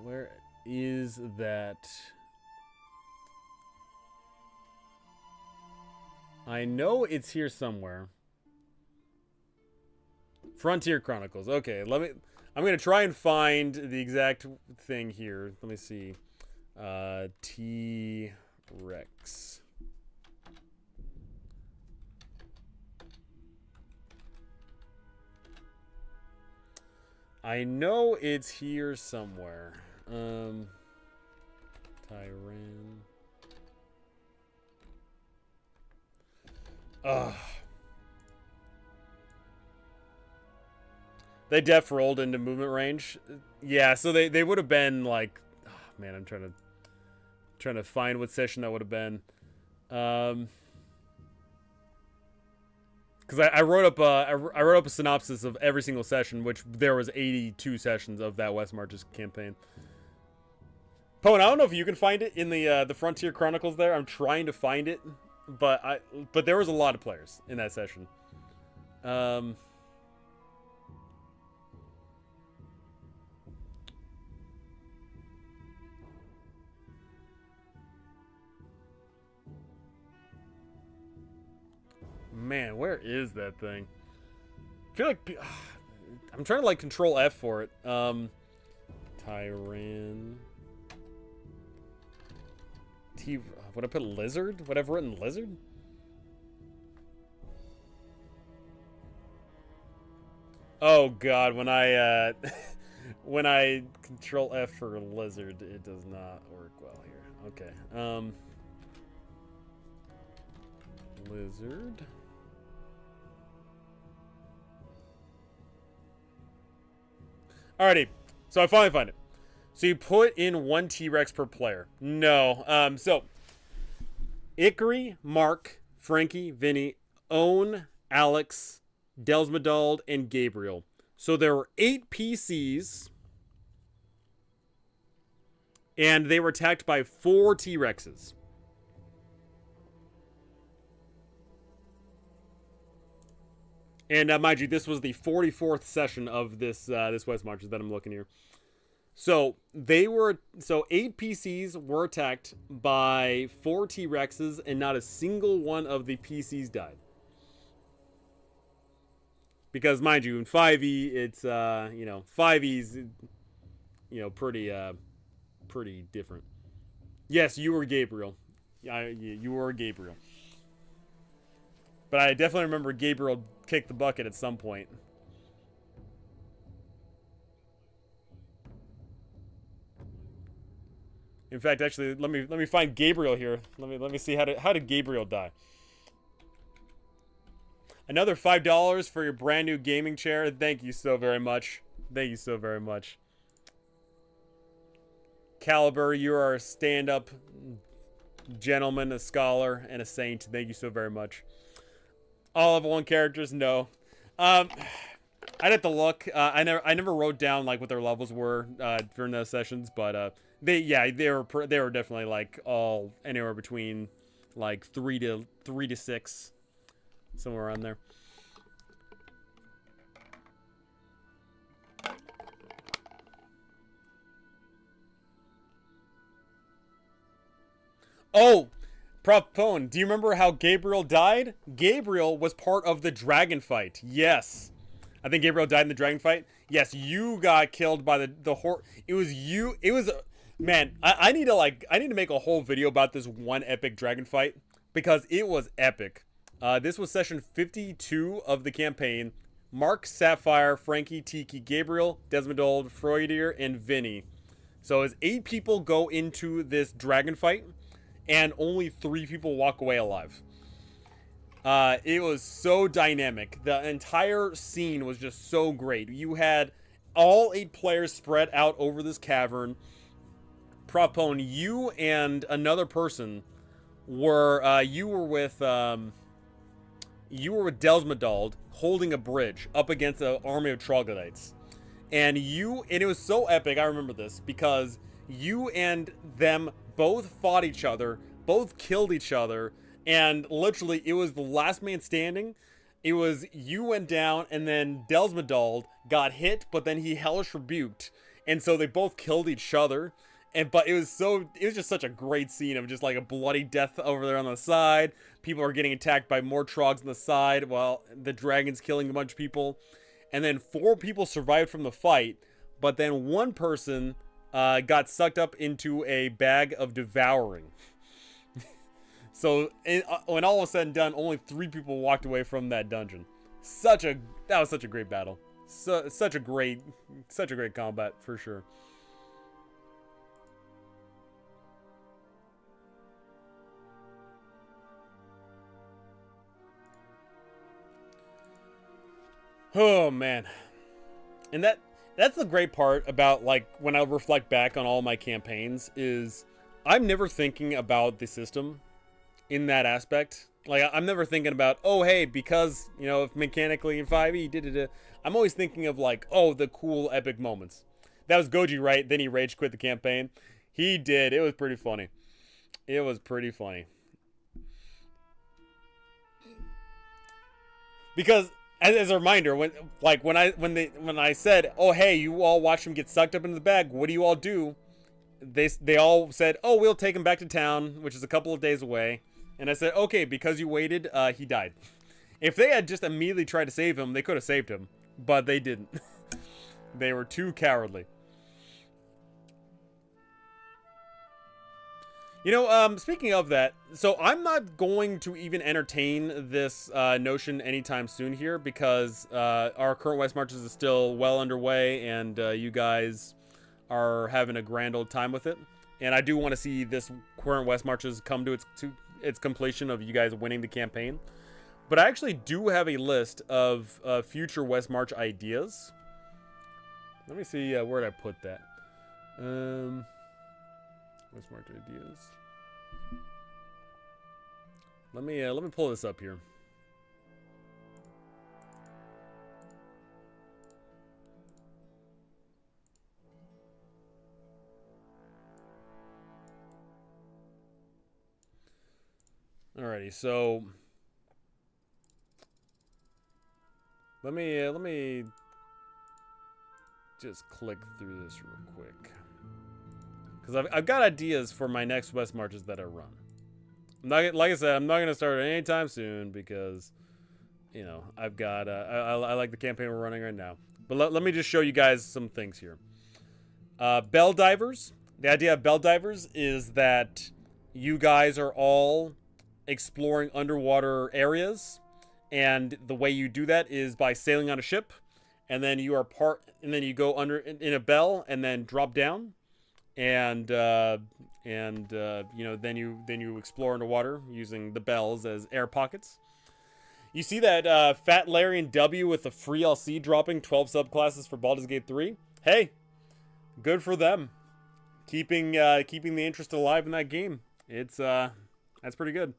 Where is that? I know it's here somewhere. Frontier Chronicles. Okay, I'm I'm going to try and find the exact thing here. Let me see. T-Rex. I know it's here somewhere. Tyran. Ugh. They def rolled into movement range. Yeah, so they would have been like, oh, man, I'm trying to find what session that would have been. Because I wrote up a synopsis of every single session, which there was 82 sessions of that West Marches campaign. Pone, I don't know if you can find it in the Frontier Chronicles. There, I'm trying to find it, but there was a lot of players in that session. Man, where is that thing? I feel like I'm trying to like control F for it. Tyran. Would I put lizard? Would I have written lizard? Oh god, when I when I control F for lizard, it does not work well here. Okay. Lizard. Alrighty, so I finally find it. So you put in 1 T-Rex per player. No. So Ikari, Mark, Frankie, Vinny, Owen, Alex, Delsmadald, and Gabriel. So there were 8 PCs, and they were attacked by 4 T-Rexes. And mind you, this was the 44th session of this West Marches that I'm looking here. So 8 PCs were attacked by 4 T-Rexes, and not a single one of the PCs died. Because mind you, in 5e, it's 5e's pretty different. Yes, you were Gabriel. You were Gabriel. But I definitely remember Gabriel kicked the bucket at some point. In fact, actually, let me find Gabriel here. Let me see how did Gabriel die. Another $5 for your brand new gaming chair. Thank you so very much. Thank you so very much. Caliber, you are a stand-up gentleman, a scholar, and a saint. Thank you so very much. All level 1 characters, no. I'd have to look. I never wrote down like what their levels were during those sessions, but they were definitely like all anywhere between like 3 to 6, somewhere around there. Oh, Prof Pone, do you remember how Gabriel died? Gabriel was part of the dragon fight. Yes. I think Gabriel died in the dragon fight. Yes, you got killed by the horse. It was you. It was, man, I need to make a whole video about this one epic dragon fight because it was epic. This was session 52 of the campaign. Mark, Sapphire, Frankie, Tiki, Gabriel, Desmond, Freudier, and Vinny. So as 8 people go into this dragon fight, and only 3 people walk away alive. It was so dynamic. The entire scene was just so great. You had all 8 players spread out over this cavern. Prof Pone, you and another person were you were with Delsmadald holding a bridge up against an army of troglodytes. And it was so epic, I remember this, because you and them both fought each other, both killed each other, and literally it was the last man standing. It was you went down, and then Delsmadald got hit, but then he hellish rebuked, and so they both killed each other. But it was just such a great scene of just like a bloody death over there on the side. People are getting attacked by more trogs on the side while the dragon's killing a bunch of people. And then 4 people survived from the fight, but then one person got sucked up into a bag of devouring. So when all was said and done, only 3 people walked away from that dungeon. That was such a great battle. Such a great combat for sure. Oh man. And that's the great part about, like, when I reflect back on all my campaigns is I'm never thinking about the system in that aspect. Like, I'm never thinking about, oh hey, because, you know, if mechanically in 5e I'm always thinking of, like, oh, the cool epic moments. That was Goji, right? Then he rage quit the campaign. He did. It was pretty funny. It was pretty funny. Because as a reminder, when I said, "Oh hey, you all watched him get sucked up into the bag. What do you all do?" They all said, "Oh, we'll take him back to town, which is a couple of days away." And I said, "Okay, because you waited, he died." If they had just immediately tried to save him, they could have saved him, but they didn't. They were too cowardly. You know, speaking of that, so I'm not going to even entertain this notion anytime soon here because our current West Marches is still well underway and you guys are having a grand old time with it. And I do want to see this current West Marches come to its completion of you guys winning the campaign. But I actually do have a list of future West March ideas. Let me see, where did I put that? West March ideas. Let me pull this up here. Alrighty, so let me just click through this real quick. Because I've got ideas for my next West Marches that I run. Like I said, I'm not going to start it anytime soon because, you know, I've got, I like the campaign we're running right now. But let me just show you guys some things here. Bell Divers. The idea of Bell Divers is that you guys are all exploring underwater areas. And the way you do that is by sailing on a ship. And then you go under in a bell and then drop down. And you know, then you explore underwater using the bells as air pockets. You see that Fat Larry and W with the free LC dropping 12 subclasses for Baldur's Gate 3. Hey, good for them, keeping the interest alive in that game. It's that's pretty good.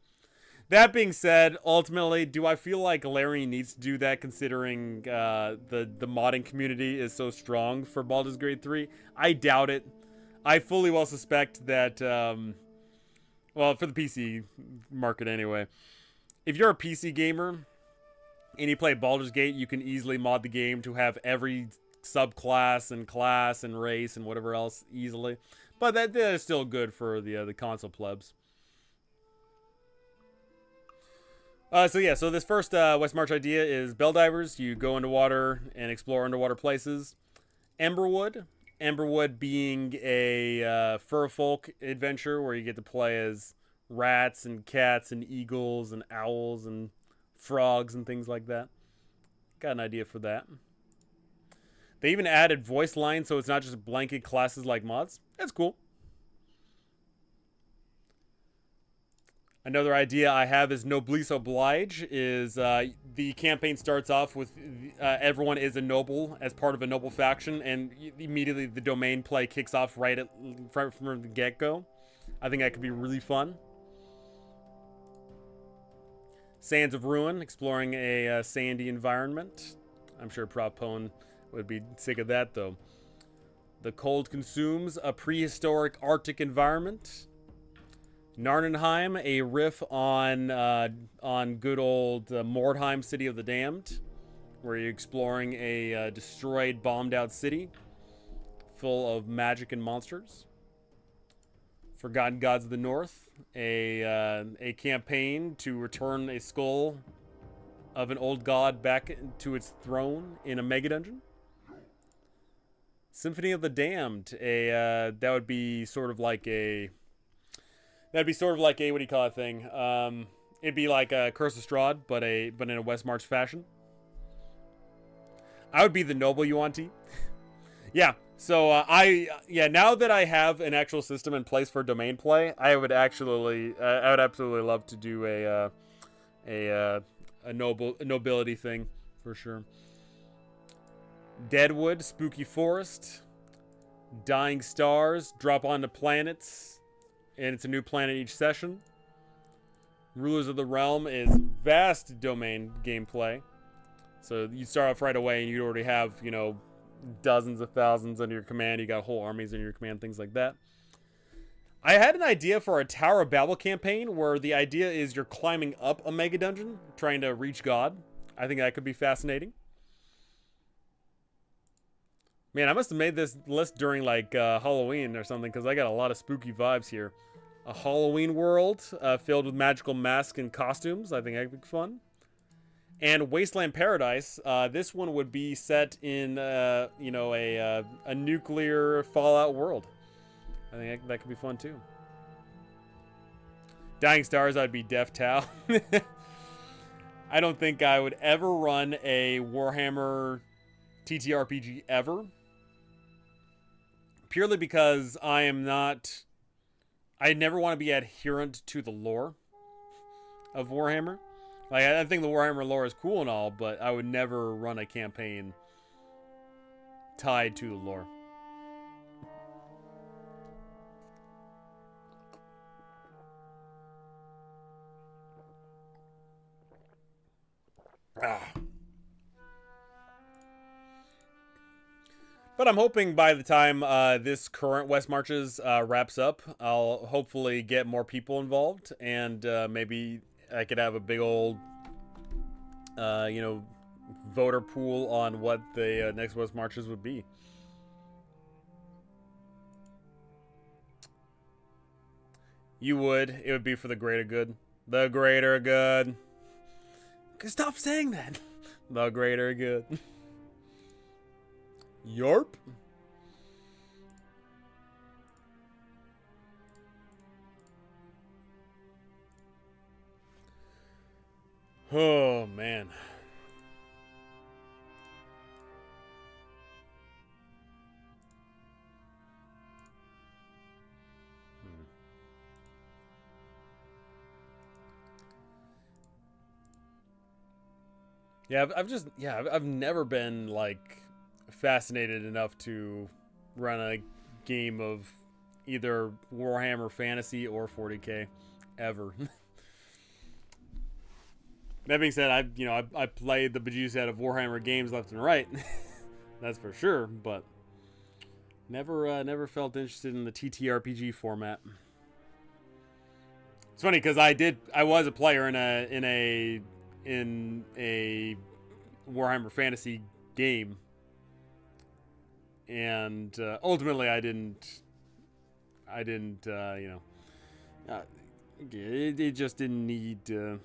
That being said, ultimately, do I feel like Larry needs to do that considering the modding community is so strong for Baldur's Gate 3? I doubt it. I fully well suspect that, well, for the PC market anyway, if you're a PC gamer and you play Baldur's Gate, you can easily mod the game to have every subclass and class and race and whatever else easily. But that is still good for the console plebs. So this first West March idea is Bell Divers. You go underwater and explore underwater places. Emberwood. Emberwood being a furfolk adventure where you get to play as rats and cats and eagles and owls and frogs and things like that. Got an idea for that. They even added voice lines so it's not just blanket classes like mods. That's cool. Another idea I have is Noblesse Oblige. Is the campaign starts off with everyone is a noble as part of a noble faction, and immediately the domain play kicks off right from the get-go. I think that could be really fun. Sands of Ruin, exploring a sandy environment. I'm sure Propone would be sick of that, though. The Cold Consumes, a prehistoric Arctic environment. Narnenheim, a riff on good old Mordheim, City of the Damned, where you're exploring a destroyed, bombed-out city full of magic and monsters. Forgotten Gods of the North, a campaign to return a skull of an old god back to its throne in a mega dungeon. Symphony of the Damned. That would be sort of like a what do you call it thing? It'd be like a Curse of Strahd, but in a West March fashion. I would be the Noble Yuan-Ti. Yeah. So now that I have an actual system in place for domain play, I would absolutely love to do a nobility thing for sure. Deadwood, Spooky Forest, Dying Stars, drop onto planets, and it's a new planet each session. Rulers of the Realm is vast domain gameplay. So you start off right away and you already have, dozens of thousands under your command. You got whole armies under your command, things like that. I had an idea for a Tower of Babel campaign where the idea is you're climbing up a mega dungeon, trying to reach God. I think that could be fascinating. Man, I must have made this list during like Halloween or something because I got a lot of spooky vibes here. A Halloween world filled with magical masks and costumes. I think that'd be fun. And Wasteland Paradise. This one would be set in, a nuclear Fallout world. I think that could be fun too. Dying Stars, I'd be Death Tau. I don't think I would ever run a Warhammer TTRPG ever. Purely because I never want to be adherent to the lore of Warhammer. Like, I think the Warhammer lore is cool and all, but I would never run a campaign tied to the lore. But I'm hoping by the time this current West Marches wraps up, I'll hopefully get more people involved, and maybe I could have a big old, voter pool on what the next West Marches would be. You would. It would be for the greater good. The greater good. Stop saying that. The greater good. Yarp. Oh, man. Yeah, I've never been like fascinated enough to run a game of either Warhammer Fantasy or 40K ever. That being said, I played the bejesus out of Warhammer games left and right. That's for sure, but never felt interested in the TTRPG format. It's funny because I was a player in a Warhammer Fantasy game, and ultimately I didn't it just didn't need to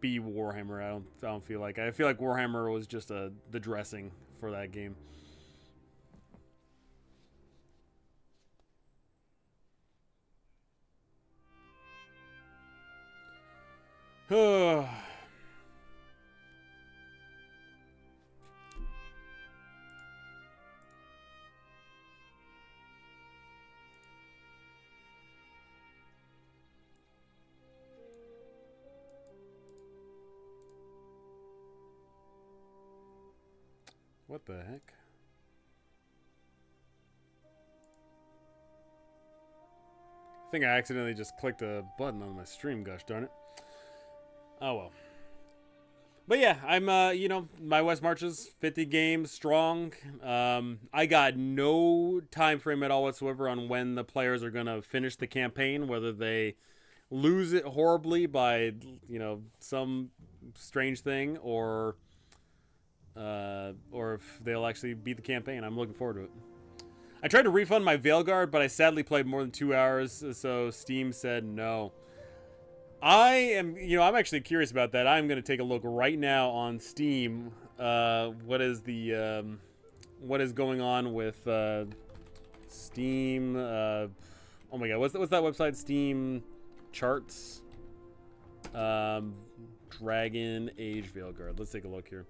be Warhammer. I don't feel like. I feel like Warhammer was just the dressing for that game. What the heck? I think I accidentally just clicked a button on my stream, gosh darn it. Oh well. But yeah, I'm my West Marches 50 games strong. I got no time frame at all whatsoever on when the players are gonna finish the campaign, whether they lose it horribly by some strange thing or if they'll actually beat the campaign. I'm looking forward to it. I tried to refund my Veilguard, but I sadly played more than 2 hours, so Steam said no. I'm actually curious about that. I'm going to take a look right now on Steam. What is the what is going on with Steam. Oh my god, what's that website? Steam charts. Dragon Age Veilguard. Let's take a look here.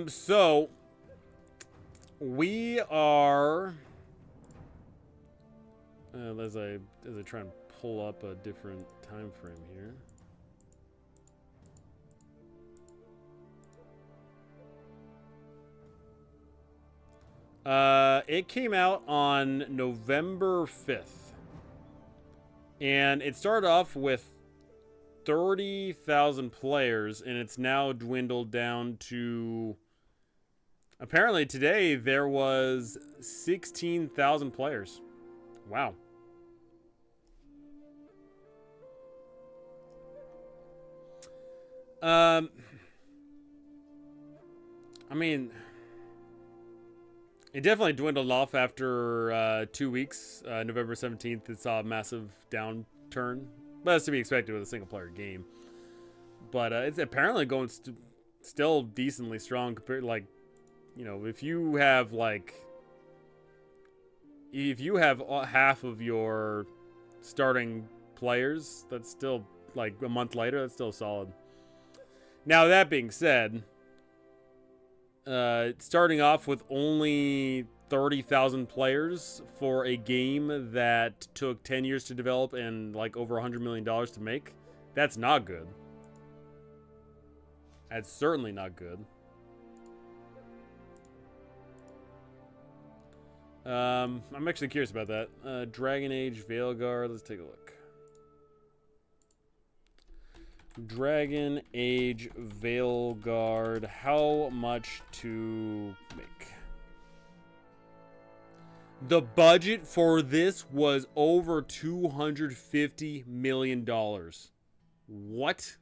So we are as I try and pull up a different time frame here. It came out on November 5th. And it started off with 30,000 players, and it's now dwindled down to... Apparently today there was 16,000 players. Wow. I mean... It definitely dwindled off after 2 weeks. November 17th, it saw a massive downturn. But that's to be expected with a single-player game. But it's apparently going still decently strong compared, like, you know, if you have half of your starting players, that's still, like, a month later, that's still solid. Now, that being said... starting off with only 30,000 players for a game that took 10 years to develop and like over $100 million to make, that's not good. That's certainly not good. I'm actually curious about that. Dragon Age Veilguard, let's take a look. Dragon Age Veilguard, how much to make? The budget for this was over $250 million. What?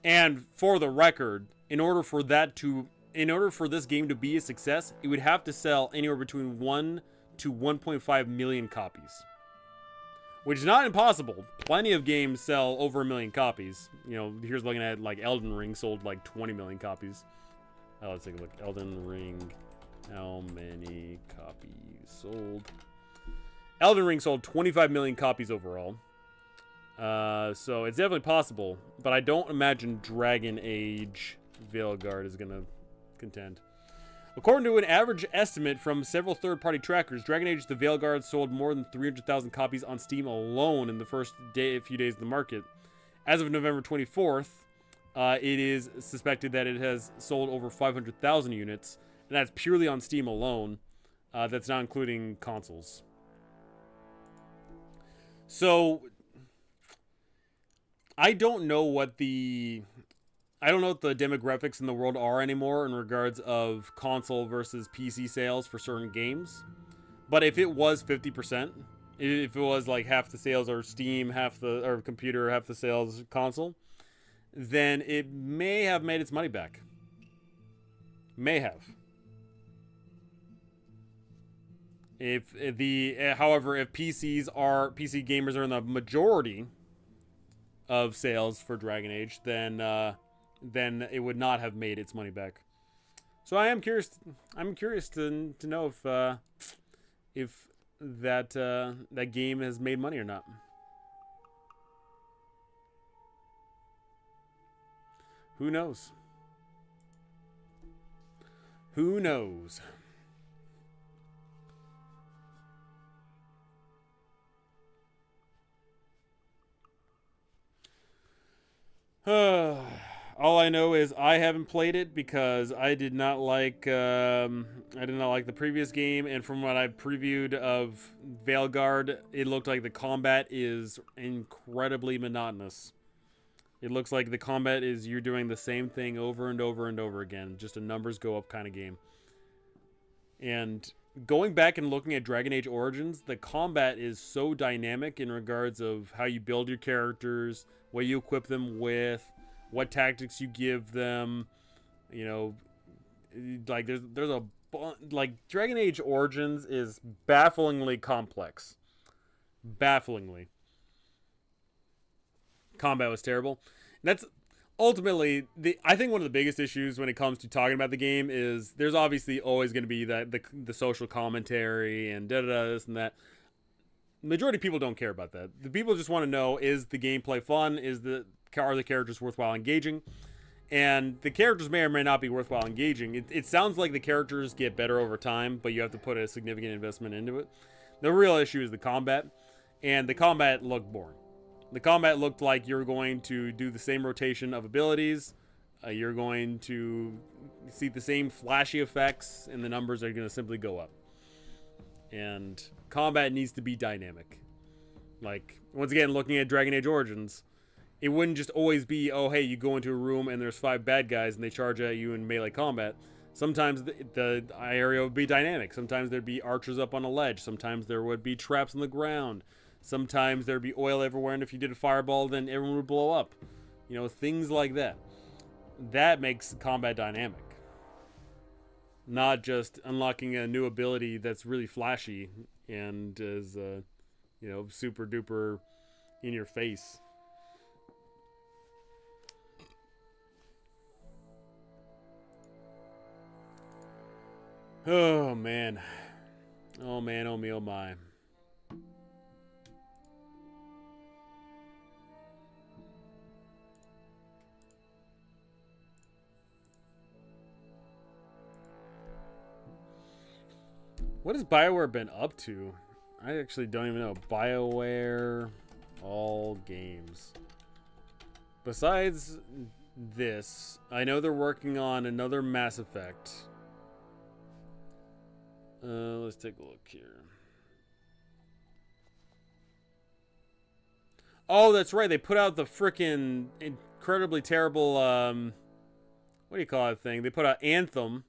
And for the record, in order for this game to be a success, it would have to sell anywhere between 1 to 1.5 million copies. Which is not impossible. Plenty of games sell over 1 million copies. You know, here's looking at like Elden Ring sold like 20 million copies. Let's take a look. Elden Ring. How many copies sold? Elden Ring sold 25 million copies overall. So it's definitely possible. But I don't imagine Dragon Age Veilguard is going to contend. According to an average estimate from several third-party trackers, Dragon Age The Veilguard sold more than 300,000 copies on Steam alone in the first few days of the market. As of November 24th, it is suspected that it has sold over 500,000 units, and that's purely on Steam alone. That's not including consoles. So, I don't know what the demographics in the world are anymore in regards of console versus PC sales for certain games. But if it was 50%, if it was like half the sales are Steam, or computer, half the sales console, then it may have made its money back. May have. However, if PC gamers are in the majority of sales for Dragon Age, then it would not have made its money back. So I am curious. I'm curious to know if that game has made money or not. Who knows? Who knows? All I know is I haven't played it because I did not like the previous game, and from what I previewed of Veilguard, it looked like the combat is incredibly monotonous. It looks like the combat is you're doing the same thing over and over and over again, just a numbers go up kind of game. And going back and looking at Dragon Age Origins, the combat is so dynamic in regards of how you build your characters, what you equip them with, what tactics you give them. You know, like there's a like Dragon Age Origins is bafflingly complex. Bafflingly. Combat was terrible. That's ultimately I think one of the biggest issues when it comes to talking about the game is there's obviously always going to be that the social commentary and this and that. Majority of people don't care about that. The people just want to know, is the gameplay fun? Are the characters worthwhile engaging? And the characters may or may not be worthwhile engaging. It sounds like the characters get better over time, but you have to put a significant investment into it. The real issue is the combat, and the combat looked boring. The combat looked like you're going to do the same rotation of abilities. You're going to see the same flashy effects, and the numbers are going to simply go up. And combat needs to be dynamic. Like, once again, looking at Dragon Age Origins, it wouldn't just always be, oh, hey, you go into a room and there's 5 bad guys and they charge at you in melee combat. Sometimes the area would be dynamic. Sometimes there'd be archers up on a ledge. Sometimes there would be traps on the ground. Sometimes there'd be oil everywhere, and if you did a fireball, then everyone would blow up. You know, things like that. That makes combat dynamic. Not just unlocking a new ability that's really flashy and is, super duper in your face. Oh, man. Oh, man, oh, me, oh, my. What has BioWare been up to? I actually don't even know. BioWare all games. Besides this, I know they're working on another Mass Effect. Let's take a look here. Oh, that's right. They put out the frickin' incredibly terrible, what do you call that thing? They put out Anthem.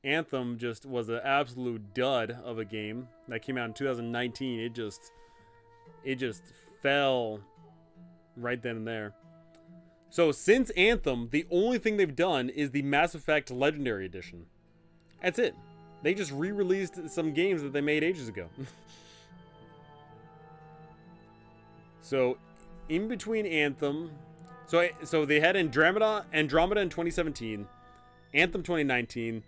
Anthem just was an absolute dud of a game that came out in 2019. It just fell right then and there. So since Anthem, the only thing they've done is the Mass Effect Legendary Edition. That's it. They just re-released some games that they made ages ago. So in between Anthem, so they had Andromeda in 2017, Anthem 2019,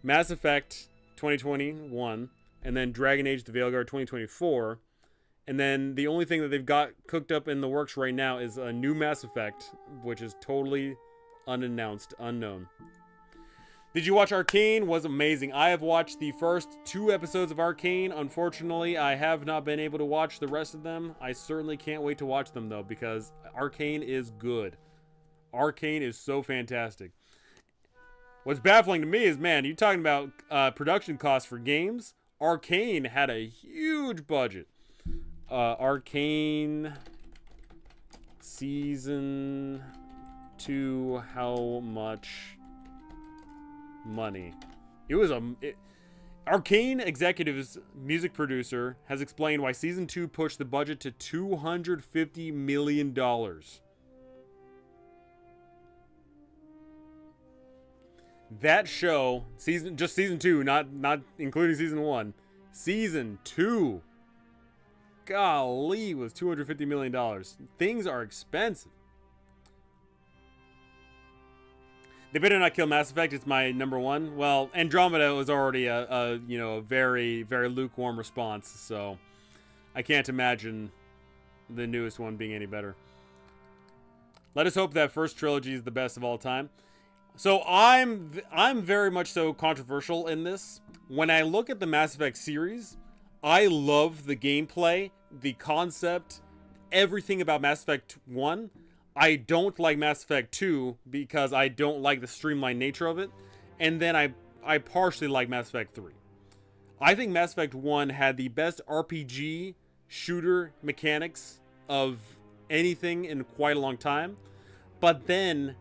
Mass Effect 2021, and then Dragon Age the Veilguard 2024. And then the only thing that they've got cooked up in the works right now is a new Mass Effect, which is totally unannounced, unknown. Did you watch Arcane? Was amazing. I have watched the first 2 episodes of Arcane. Unfortunately, I have not been able to watch the rest of them. I certainly can't wait to watch them, though, because Arcane is good. Arcane is so fantastic. What's baffling to me is, man, you talking about production costs for games? Arcane had a huge budget. Arcane Season 2, how much money? Arcane Executives music producer has explained why Season 2 pushed the budget to $250 million. That show, Season 2, not including Season 1. Season 2, golly, was $250 million. Things are expensive. They better not kill Mass Effect. It's my number 1. Well, Andromeda was already a very, very lukewarm response, so I can't imagine the newest one being any better. Let us hope that first trilogy is the best of all time. So I'm very much so controversial in this. When I look at the Mass Effect series, I love the gameplay, the concept, everything about Mass Effect 1. I don't like Mass Effect 2 because I don't like the streamlined nature of it. And then I partially like Mass Effect 3. I think Mass Effect 1 had the best RPG shooter mechanics of anything in quite a long time. But then,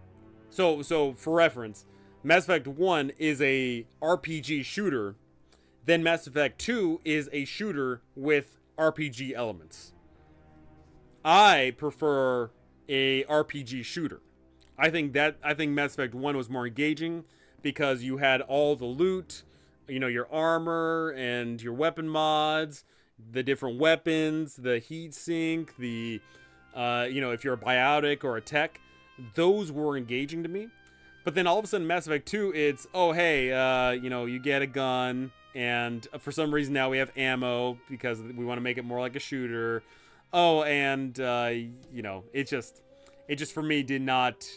so for reference, Mass Effect 1 is a RPG shooter. Then Mass Effect 2 is a shooter with RPG elements. I prefer a RPG shooter. I think Mass Effect 1 was more engaging because you had all the loot, your armor and your weapon mods, the different weapons, the heat sink, the if you're a biotic or a tech, those were engaging to me. But then all of a sudden, Mass Effect 2, it's, oh, hey, you get a gun, and for some reason now we have ammo because we want to make it more like a shooter. Oh, and, it just for me did not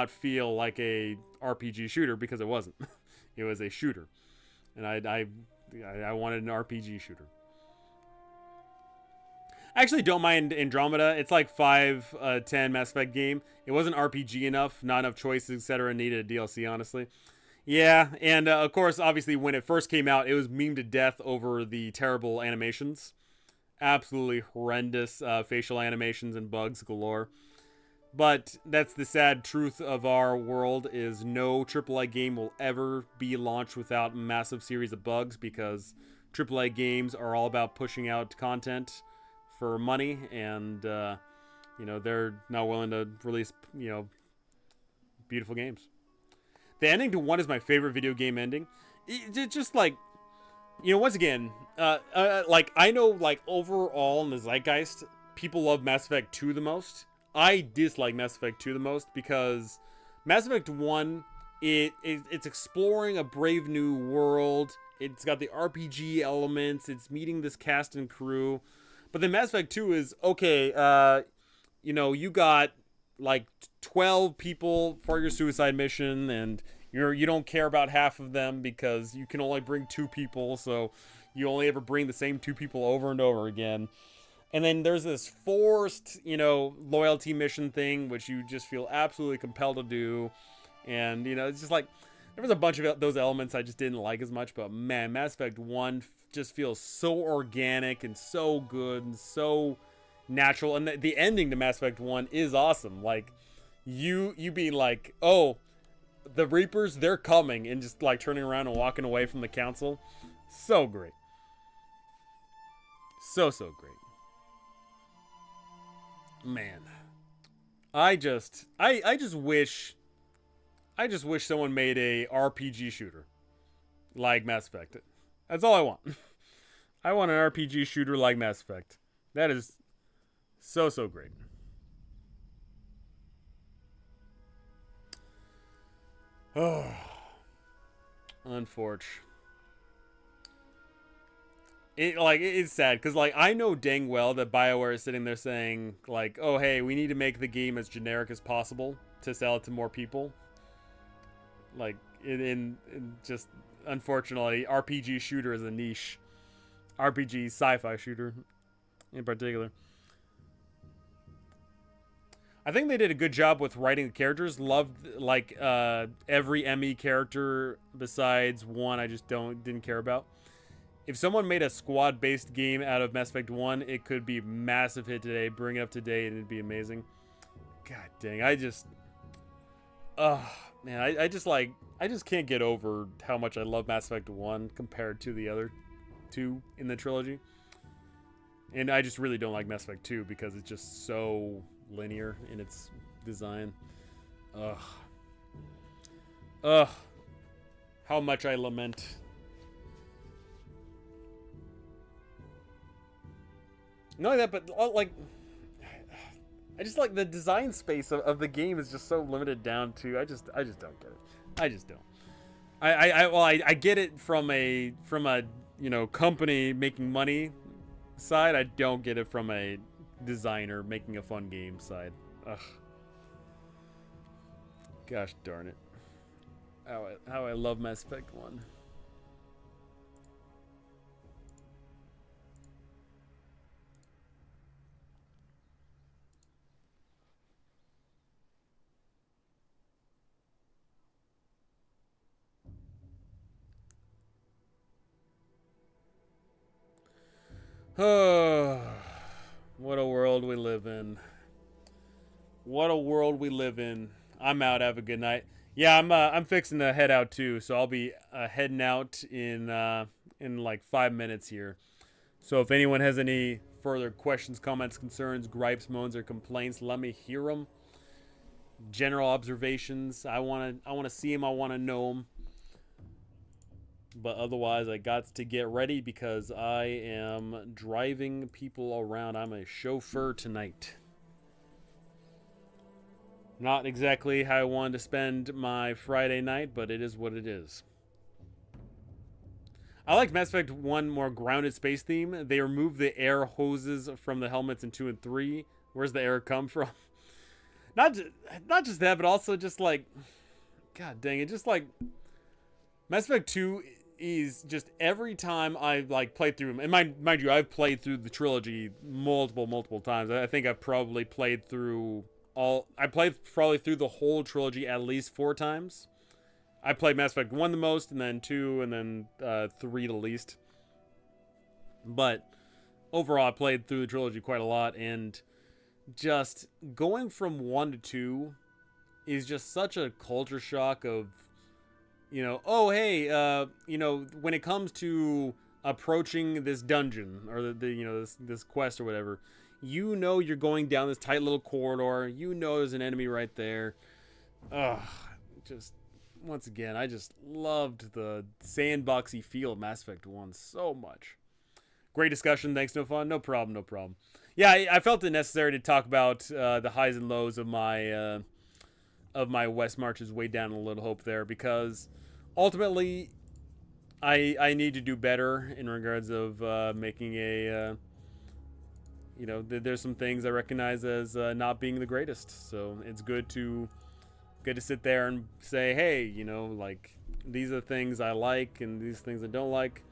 feel like a RPG shooter because it wasn't. It was a shooter. And I wanted an RPG shooter. I actually don't mind Andromeda. It's like 5/10 Mass Effect game. It wasn't RPG enough, not enough choices, etc. Needed a DLC, honestly. Yeah, and of course, obviously, when it first came out, it was memed to death over the terrible animations. Absolutely horrendous facial animations and bugs galore. But that's the sad truth of our world, is no AAA game will ever be launched without a massive series of bugs, because AAA games are all about pushing out content for money, and they're not willing to release beautiful games. The ending to 1 is my favorite video game ending. It's just like, once again, I know, like, overall in the zeitgeist, people love Mass Effect 2 the most. I dislike Mass Effect 2 the most because Mass Effect 1, it's exploring a brave new world. It's got the RPG elements. It's meeting this cast and crew. But then Mass Effect 2 is, okay, you got like 12 people for your suicide mission, and you don't care about half of them because you can only bring 2 people, so you only ever bring the same 2 people over and over again. And then there's this forced, loyalty mission thing, which you just feel absolutely compelled to do. And, it's just like, there was a bunch of those elements I just didn't like as much. But, man, Mass Effect 1 just feels so organic and so good and so natural. And the ending to Mass Effect 1 is awesome. Like, you being like, oh, the Reapers, they're coming. And just, like, turning around and walking away from the council. So great. So great. Man, I just wish someone made a RPG shooter like Mass Effect. That's all I want. I want an RPG shooter like Mass Effect. That is so great. Oh, unfortunate. It's sad because, like, I know dang well that BioWare is sitting there saying, like, oh, hey, we need to make the game as generic as possible to sell it to more people. Like, in just, unfortunately, RPG shooter is a niche. RPG sci-fi shooter in particular. I think they did a good job with writing the characters. Loved, like, every ME character besides one I just didn't care about. If someone made a squad-based game out of Mass Effect 1, it could be a massive hit today. Bring it up to date, and it'd be amazing. God dang, I just can't get over how much I love Mass Effect 1 compared to the other 2 in the trilogy. And I just really don't like Mass Effect 2 because it's just so linear in its design. How much I lament. Not only that, but like, I just like the design space of the game is just so limited down to. I just don't get it. I just don't. I get it from a company making money side. I don't get it from a designer making a fun game side. Ugh. Gosh darn it. How I love Mass Effect 1. Oh, what a world we live in. What a world we live in. I'm out. Have a good night. Yeah, I'm fixing to head out too, so I'll be heading out in like 5 minutes here. So if anyone has any further questions, comments, concerns, gripes, moans, or complaints, let me hear them. General observations. I want to see them. I want to know them. But otherwise, I got to get ready because I am driving people around. I'm a chauffeur tonight. Not exactly how I wanted to spend my Friday night, but it is what it is. I liked Mass Effect 1 more grounded space theme. They removed the air hoses from the helmets in 2 and 3. Where's the air come from? not just, not just that, but also just like, god dang it, just like Mass Effect 2 is just every time I like played through them, and mind you, I've played through the trilogy multiple times. I think I've probably played through I played probably through the whole trilogy at least 4 times. I played Mass Effect 1 the most, and then 2, and then 3 the least. But overall, I played through the trilogy quite a lot, and just going from 1 to 2 is just such a culture shock of, you know, oh, hey, you know, when it comes to approaching this dungeon, or the you know, this quest or whatever, you know you're going down this tight little corridor, you know there's an enemy right there. Ugh, just once again, I just loved the sandboxy feel of Mass Effect 1 so much. Great discussion. Thanks, No Fun. No problem, no problem. Yeah, I felt it necessary to talk about the highs and lows of my West Marches way down in A Little Hope there, because ultimately I need to do better in regards of making a you know, there's some things I recognize as not being the greatest, so it's good to sit there and say, hey, you know, like, these are the things I like and these things I don't like,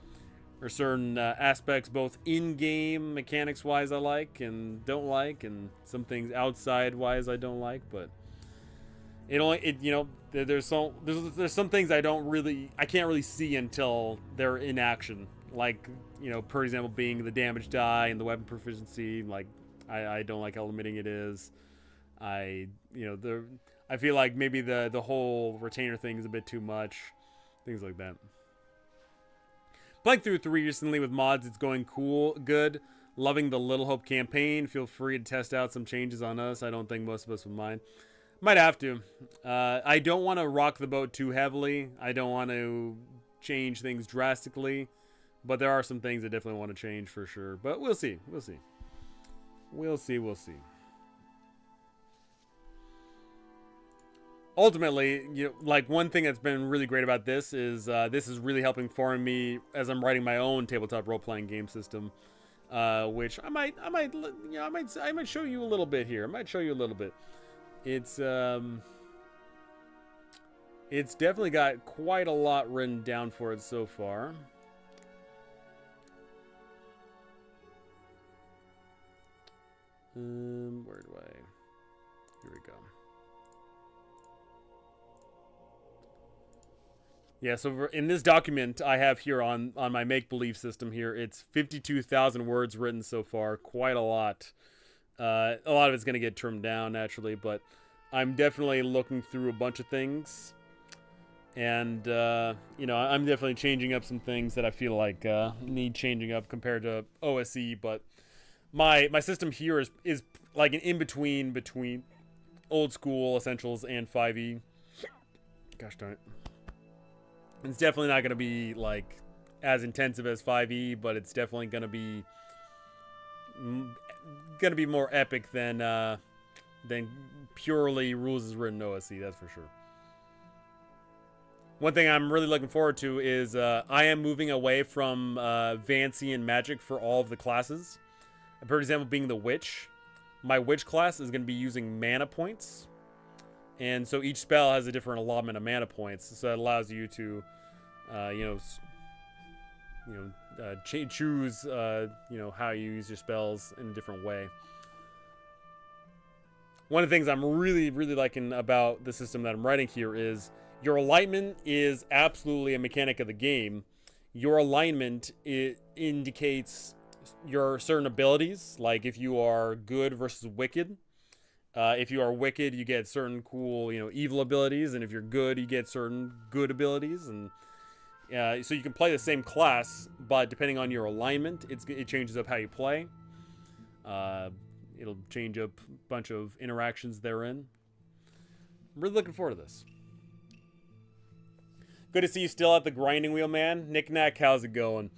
or certain aspects both in-game mechanics wise I like and don't like, and some things outside wise I don't like. But you know, there's some things I can't really see until they're in action, like, you know, for example, being the damage die and the weapon proficiency. Like, I don't like how limiting it is. I feel like maybe the whole retainer thing is a bit too much. Things like that. Playing through 3 recently with mods, it's going good. Loving the Little Hope campaign. Feel free to test out some changes on us. I don't think most of us would mind. Might have to. I don't want to rock the boat too heavily. I don't want to change things drastically. But there are some things I definitely want to change for sure. But we'll see. We'll see. We'll see. Ultimately, you know, like, one thing that's been really great about this is really helping form me as I'm writing my own tabletop role-playing game system, which I might show you a little bit here. I might show you a little bit. It's definitely got quite a lot written down for it so far. Where do I? Here we go. Yeah, so in this document I have here on my make-believe system here, it's 52,000 words written so far. Quite a lot. A lot of it's going to get trimmed down, naturally, but I'm definitely looking through a bunch of things. And, you know, I'm definitely changing up some things that I feel like need changing up compared to OSE, but my system here is like an in-between between old school Essentials and 5e. Gosh darn it. It's definitely not going to be like as intensive as 5e, but it's definitely going to be more epic than purely rules as written OSE. That's for sure. One thing I'm really looking forward to is I am moving away from Vancy and Magic for all of the classes. For example, being the Witch, my Witch class is going to be using mana points. And so each spell has a different allotment of mana points, so it allows you to, choose, how you use your spells in a different way. One of the things I'm really liking about the system that I'm writing here is your alignment is absolutely a mechanic of the game. Your alignment, it indicates your certain abilities, like if you are good versus wicked. If you are wicked, you get certain cool, evil abilities, and if you're good, you get certain good abilities, and so you can play the same class, but depending on your alignment, it changes up how you play. It'll change up a bunch of interactions therein. I'm really looking forward to this. Good to see you still at the grinding wheel, man. Nick Nack, how's it going?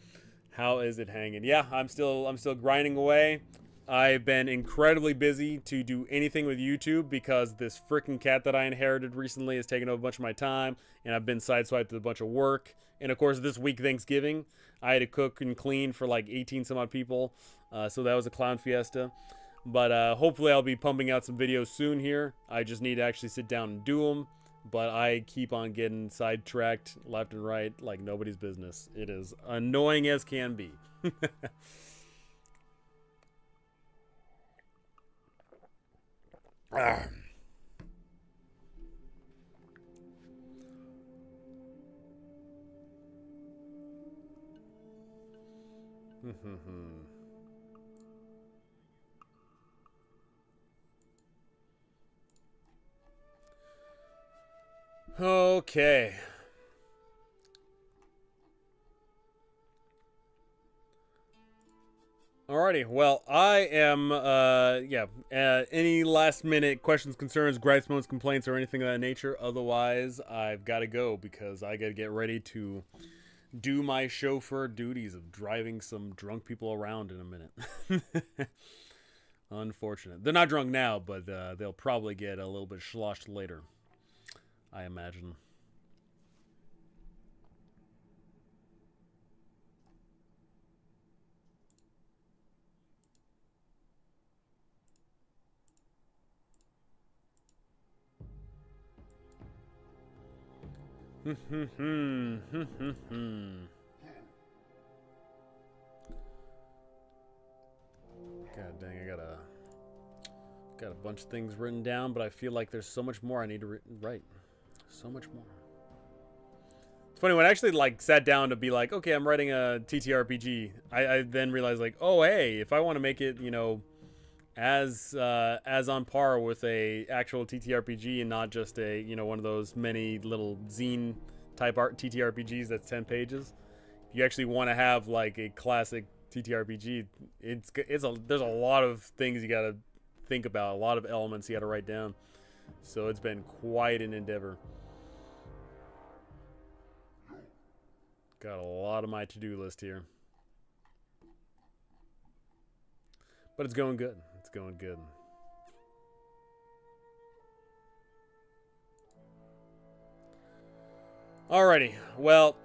How is it hanging? Yeah, I'm still grinding away. I've been incredibly busy to do anything with YouTube because this freaking cat that I inherited recently has taken up a bunch of my time, and I've been sideswiped with a bunch of work. And of course, this week Thanksgiving, I had to cook and clean for like 18 some odd people, so that was a clown fiesta. But hopefully I'll be pumping out some videos soon here. I just need to actually sit down and do them. But I keep on getting sidetracked left and right like nobody's business. It is annoying as can be. Ah. Okay. Alrighty, well, I am, any last minute questions, concerns, gripes, moans, complaints, or anything of that nature. Otherwise, I've got to go because I got to get ready to do my chauffeur duties of driving some drunk people around in a minute. Unfortunate. They're not drunk now, but they'll probably get a little bit sloshed later, I imagine. God dang, I got a bunch of things written down, but I feel like there's so much more I need to write. So much more. It's funny, when I actually like sat down to be like, okay, I'm writing a TTRPG, I then realized like, oh hey, if I want to make it, you know, as on par with a actual TTRPG and not just a, you know, one of those many little zine type art TTRPGs that's 10 pages. If you actually want to have like a classic TTRPG, there's a lot of things you got to think about, a lot of elements you got to write down. So it's been quite an endeavor. Got a lot of my to-do list here. But it's going good. It's going good. Alrighty, well,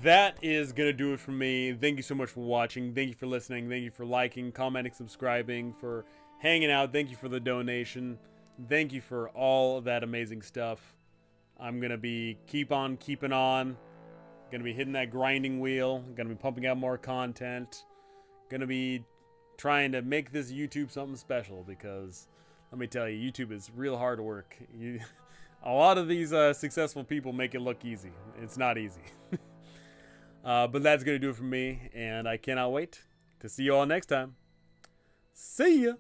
that is going to do it for me. Thank you so much for watching. Thank you for listening. Thank you for liking, commenting, subscribing, for hanging out. Thank you for the donation. Thank you for all of that amazing stuff. I'm going to be keeping on. Going to be hitting that grinding wheel. Going to be pumping out more content. Going to be trying to make this YouTube something special because, let me tell you, YouTube is real hard work. A lot of these successful people make it look easy. It's not easy. But that's going to do it for me, and I cannot wait to see you all next time. See ya!